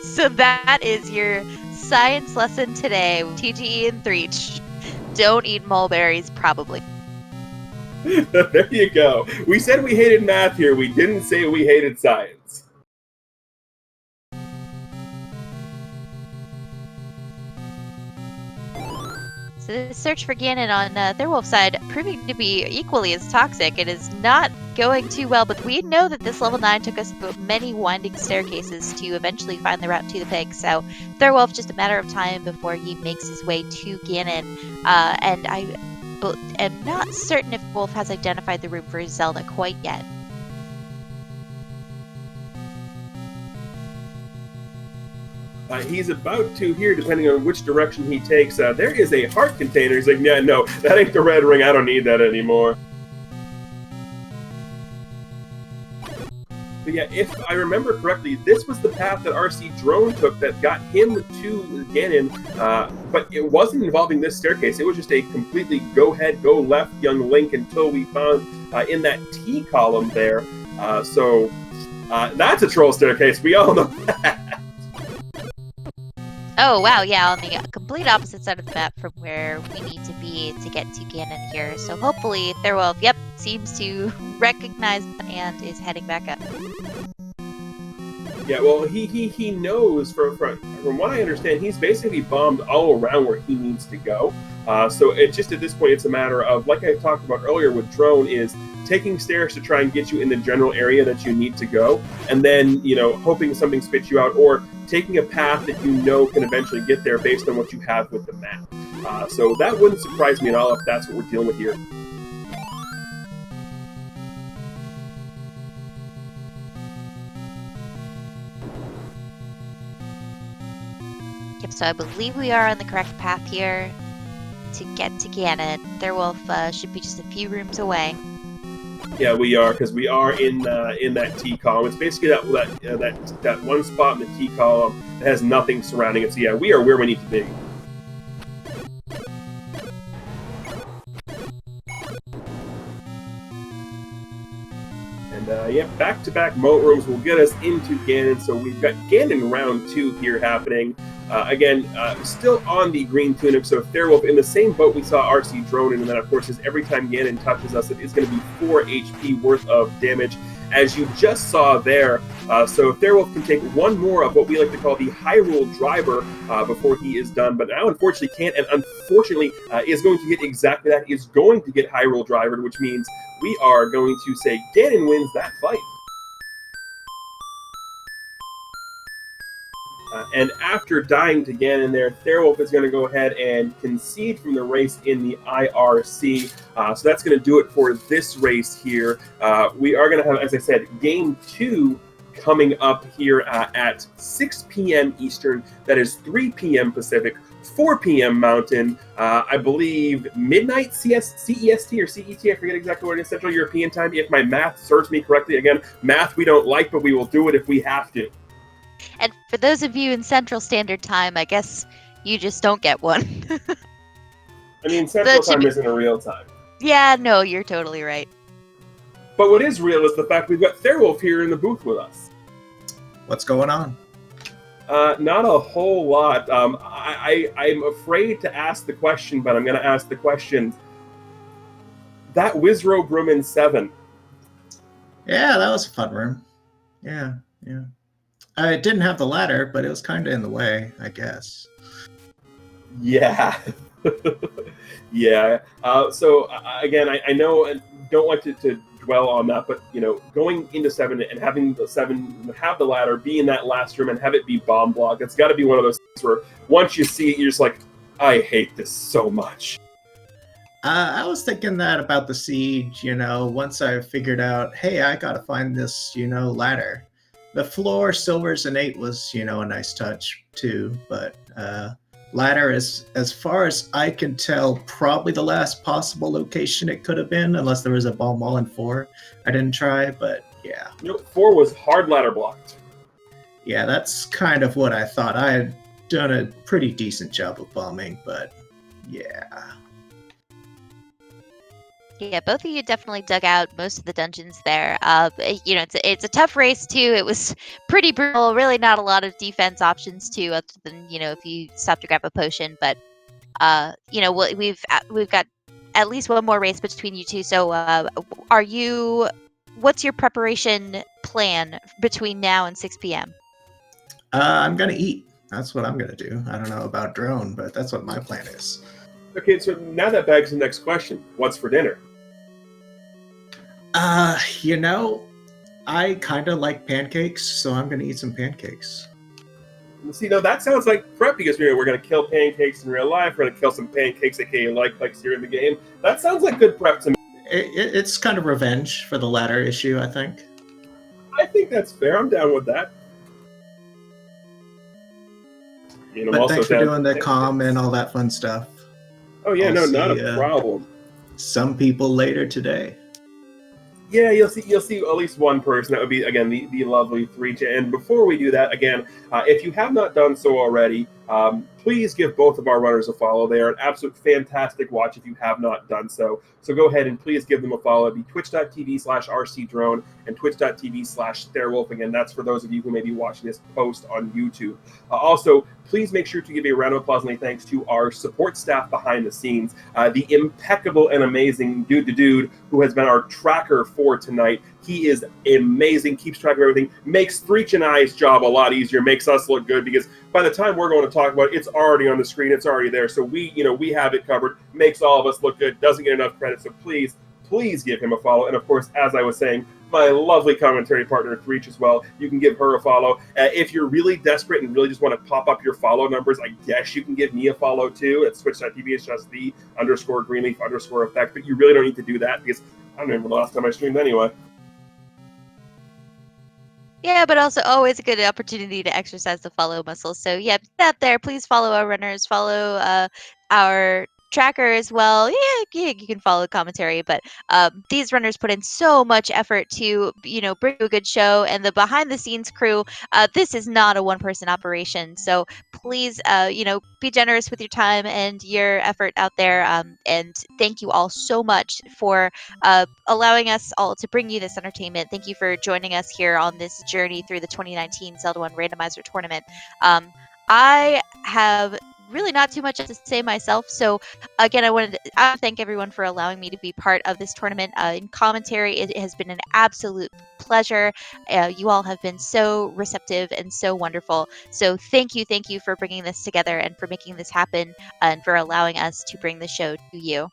So that is your science lesson today, TGE and Threech. Don't eat mulberries, probably. There you go. We said we hated math here. We didn't say we hated science. So the search for Ganon on Thirwolf's side proving to be equally as toxic. It is not going too well, but we know that this level 9 took us through many winding staircases to eventually find the route to the pig. So Thirwolf, just a matter of time before he makes his way to Ganon. And I am not certain if Wolf has identified the room for Zelda quite yet. He's about to here, depending on which direction he takes. There is a heart container. He's like, yeah, no, that ain't the red ring. I don't need that anymore. But yeah, if I remember correctly, this was the path that rcdrone took that got him to Ganon, but it wasn't involving this staircase. It was just a completely go ahead, go left, young Link, until we found in that T column there. So that's a troll staircase. We all know that. Oh, wow, yeah, on the complete opposite side of the map from where we need to be to get to Ganon here. So hopefully Thirwolf, yep, seems to recognize that and is heading back up. Yeah, well, he knows, from what I understand, he's basically bombed all around where he needs to go. So it just, at this point, it's a matter of, like I talked about earlier with drone, is taking stairs to try and get you in the general area that you need to go, and then, hoping something spits you out, or taking a path that you know can eventually get there based on what you have with the map. So that wouldn't surprise me at all if that's what we're dealing with here. Yep, so I believe we are on the correct path here to get to Ganon. Thirwolf should be just a few rooms away. Yeah, we are, because we are in that T column. It's basically that one spot in the T column that has nothing surrounding it. So yeah, we are where we need to be. And yeah, back-to-back moat rooms will get us into Ganon. So we've got Ganon round 2 here happening. Again, still on the green tunic, so Thirwolf in the same boat we saw rcdrone in, and then of course is every time Ganon touches us, it is going to be 4 HP worth of damage. as you just saw there. So Thirwolf can take one more of what we like to call the Hyrule Driver before he is done, but now unfortunately can't, and unfortunately is going to get exactly that. Is going to get Hyrule Driver, which means we are going to say Ganon wins that fight. And after dying to Ganon there, Thirwolf is going to go ahead and concede from the race in the IRC. So that's going to do it for this race here. We are going to have, as I said, Game 2 coming up here at 6 p.m. Eastern. That is 3 p.m. Pacific, 4 p.m. Mountain. I believe midnight CEST or CET. I forget exactly what it is, Central European Time, if my math serves me correctly. Again, math we don't like, but we will do it if we have to. And for those of you in Central Standard Time, I guess you just don't get one. I mean, Central Time isn't a real time. Yeah, no, you're totally right. But what is real is the fact we've got Thirwolf here in the booth with us. What's going on? Not a whole lot. I'm afraid to ask the question, but I'm going to ask the question. That Wizrobe room in 7. Yeah, that was a fun room. Yeah. I didn't have the ladder, but it was kind of in the way, I guess. Yeah. Yeah. So, again, I know I don't like to dwell on that, but, going into 7 and having the 7 have the ladder, be in that last room and have it be bomb block, it's got to be one of those things where once you see it, you're just like, I hate this so much. I was thinking that about the siege, once I figured out, hey, I got to find this, ladder. The floor, silvers, and 8 was, a nice touch too, but ladder is, as far as I can tell, probably the last possible location it could have been, unless there was a bomb wall in 4. I didn't try, but yeah. 4 was hard ladder blocked. Yeah, that's kind of what I thought. I had done a pretty decent job of bombing, but yeah. Yeah, both of you definitely dug out most of the dungeons there. It's a tough race too. It was pretty brutal. Really, not a lot of defense options too, other than if you stop to grab a potion. But we've got at least one more race between you two. So, what's your preparation plan between now and 6 p.m.? I'm gonna eat. That's what I'm gonna do. I don't know about drone, but that's what my plan is. Okay, so now that begs the next question: what's for dinner? I kind of like pancakes, so I'm gonna eat some pancakes. See, no, that sounds like prep because we're going to kill pancakes in real life. We're going to kill some pancakes, aka likes here in the game. That sounds like good prep to me. It's kind of revenge for the ladder issue, I think. I think that's fair. I'm down with that. But thanks for doing the comm and all that fun stuff. Oh yeah, not a problem. Some people later today. Yeah, you'll see at least one person. That would be, again, the lovely 3. And before we do that, again, if you have not done so already, please give both of our runners a follow. They are an absolute fantastic watch if you have not done so. So go ahead and please give them a follow. It'd be twitch.tv/rcdrone and twitch.tv/Thirwolf. Again, that's for those of you who may be watching this post on YouTube. Also, please make sure to give a round of applause and a thanks to our support staff behind the scenes. The impeccable and amazing dude who has been our tracker for tonight. He is amazing, keeps track of everything, makes Threech and I's job a lot easier, makes us look good, because by the time we're going to talk about it, it's already on the screen, it's already there. So we have it covered, makes all of us look good, doesn't get enough credit. So please give him a follow. And of course, as I was saying, my lovely commentary partner, Threech, as well. You can give her a follow. If you're really desperate and really just want to pop up your follow numbers, I guess you can give me a follow too. It's twitch.tv. It's just the _greenleaf_effect. But you really don't need to do that because I don't remember the last time I streamed anyway. Yeah, but also always a good opportunity to exercise the follow muscle. So yeah, get out there. Please follow our runners. Follow our tracker as well. Yeah, you can follow commentary, but these runners put in so much effort to bring you a good show, and the behind the scenes crew. This is not a 1-person operation, so please be generous with your time and your effort out there. And thank you all so much for allowing us all to bring you this entertainment. Thank you for joining us here on this journey through the 2019 Zelda 1 Randomizer tournament. I have really not too much to say myself. So again, I want to thank everyone for allowing me to be part of this tournament. In commentary, it has been an absolute pleasure pleasure. You all have been so receptive and so wonderful. So thank you for bringing this together and for making this happen and for allowing us to bring the show to you.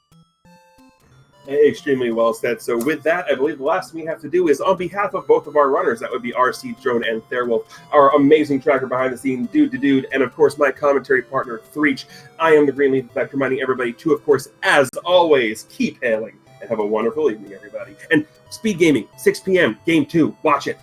Extremely well said. So with that, I believe the last thing we have to do is, on behalf of both of our runners, that would be rcdrone and Thirwolf, our amazing tracker behind the scene, Dude to Dude, and of course my commentary partner, Threech. I am the Green Leaf Effect, reminding everybody to, of course, as always, keep hailing, and have a wonderful evening, everybody. And Speed Gaming, 6 p.m., Game 2, watch it.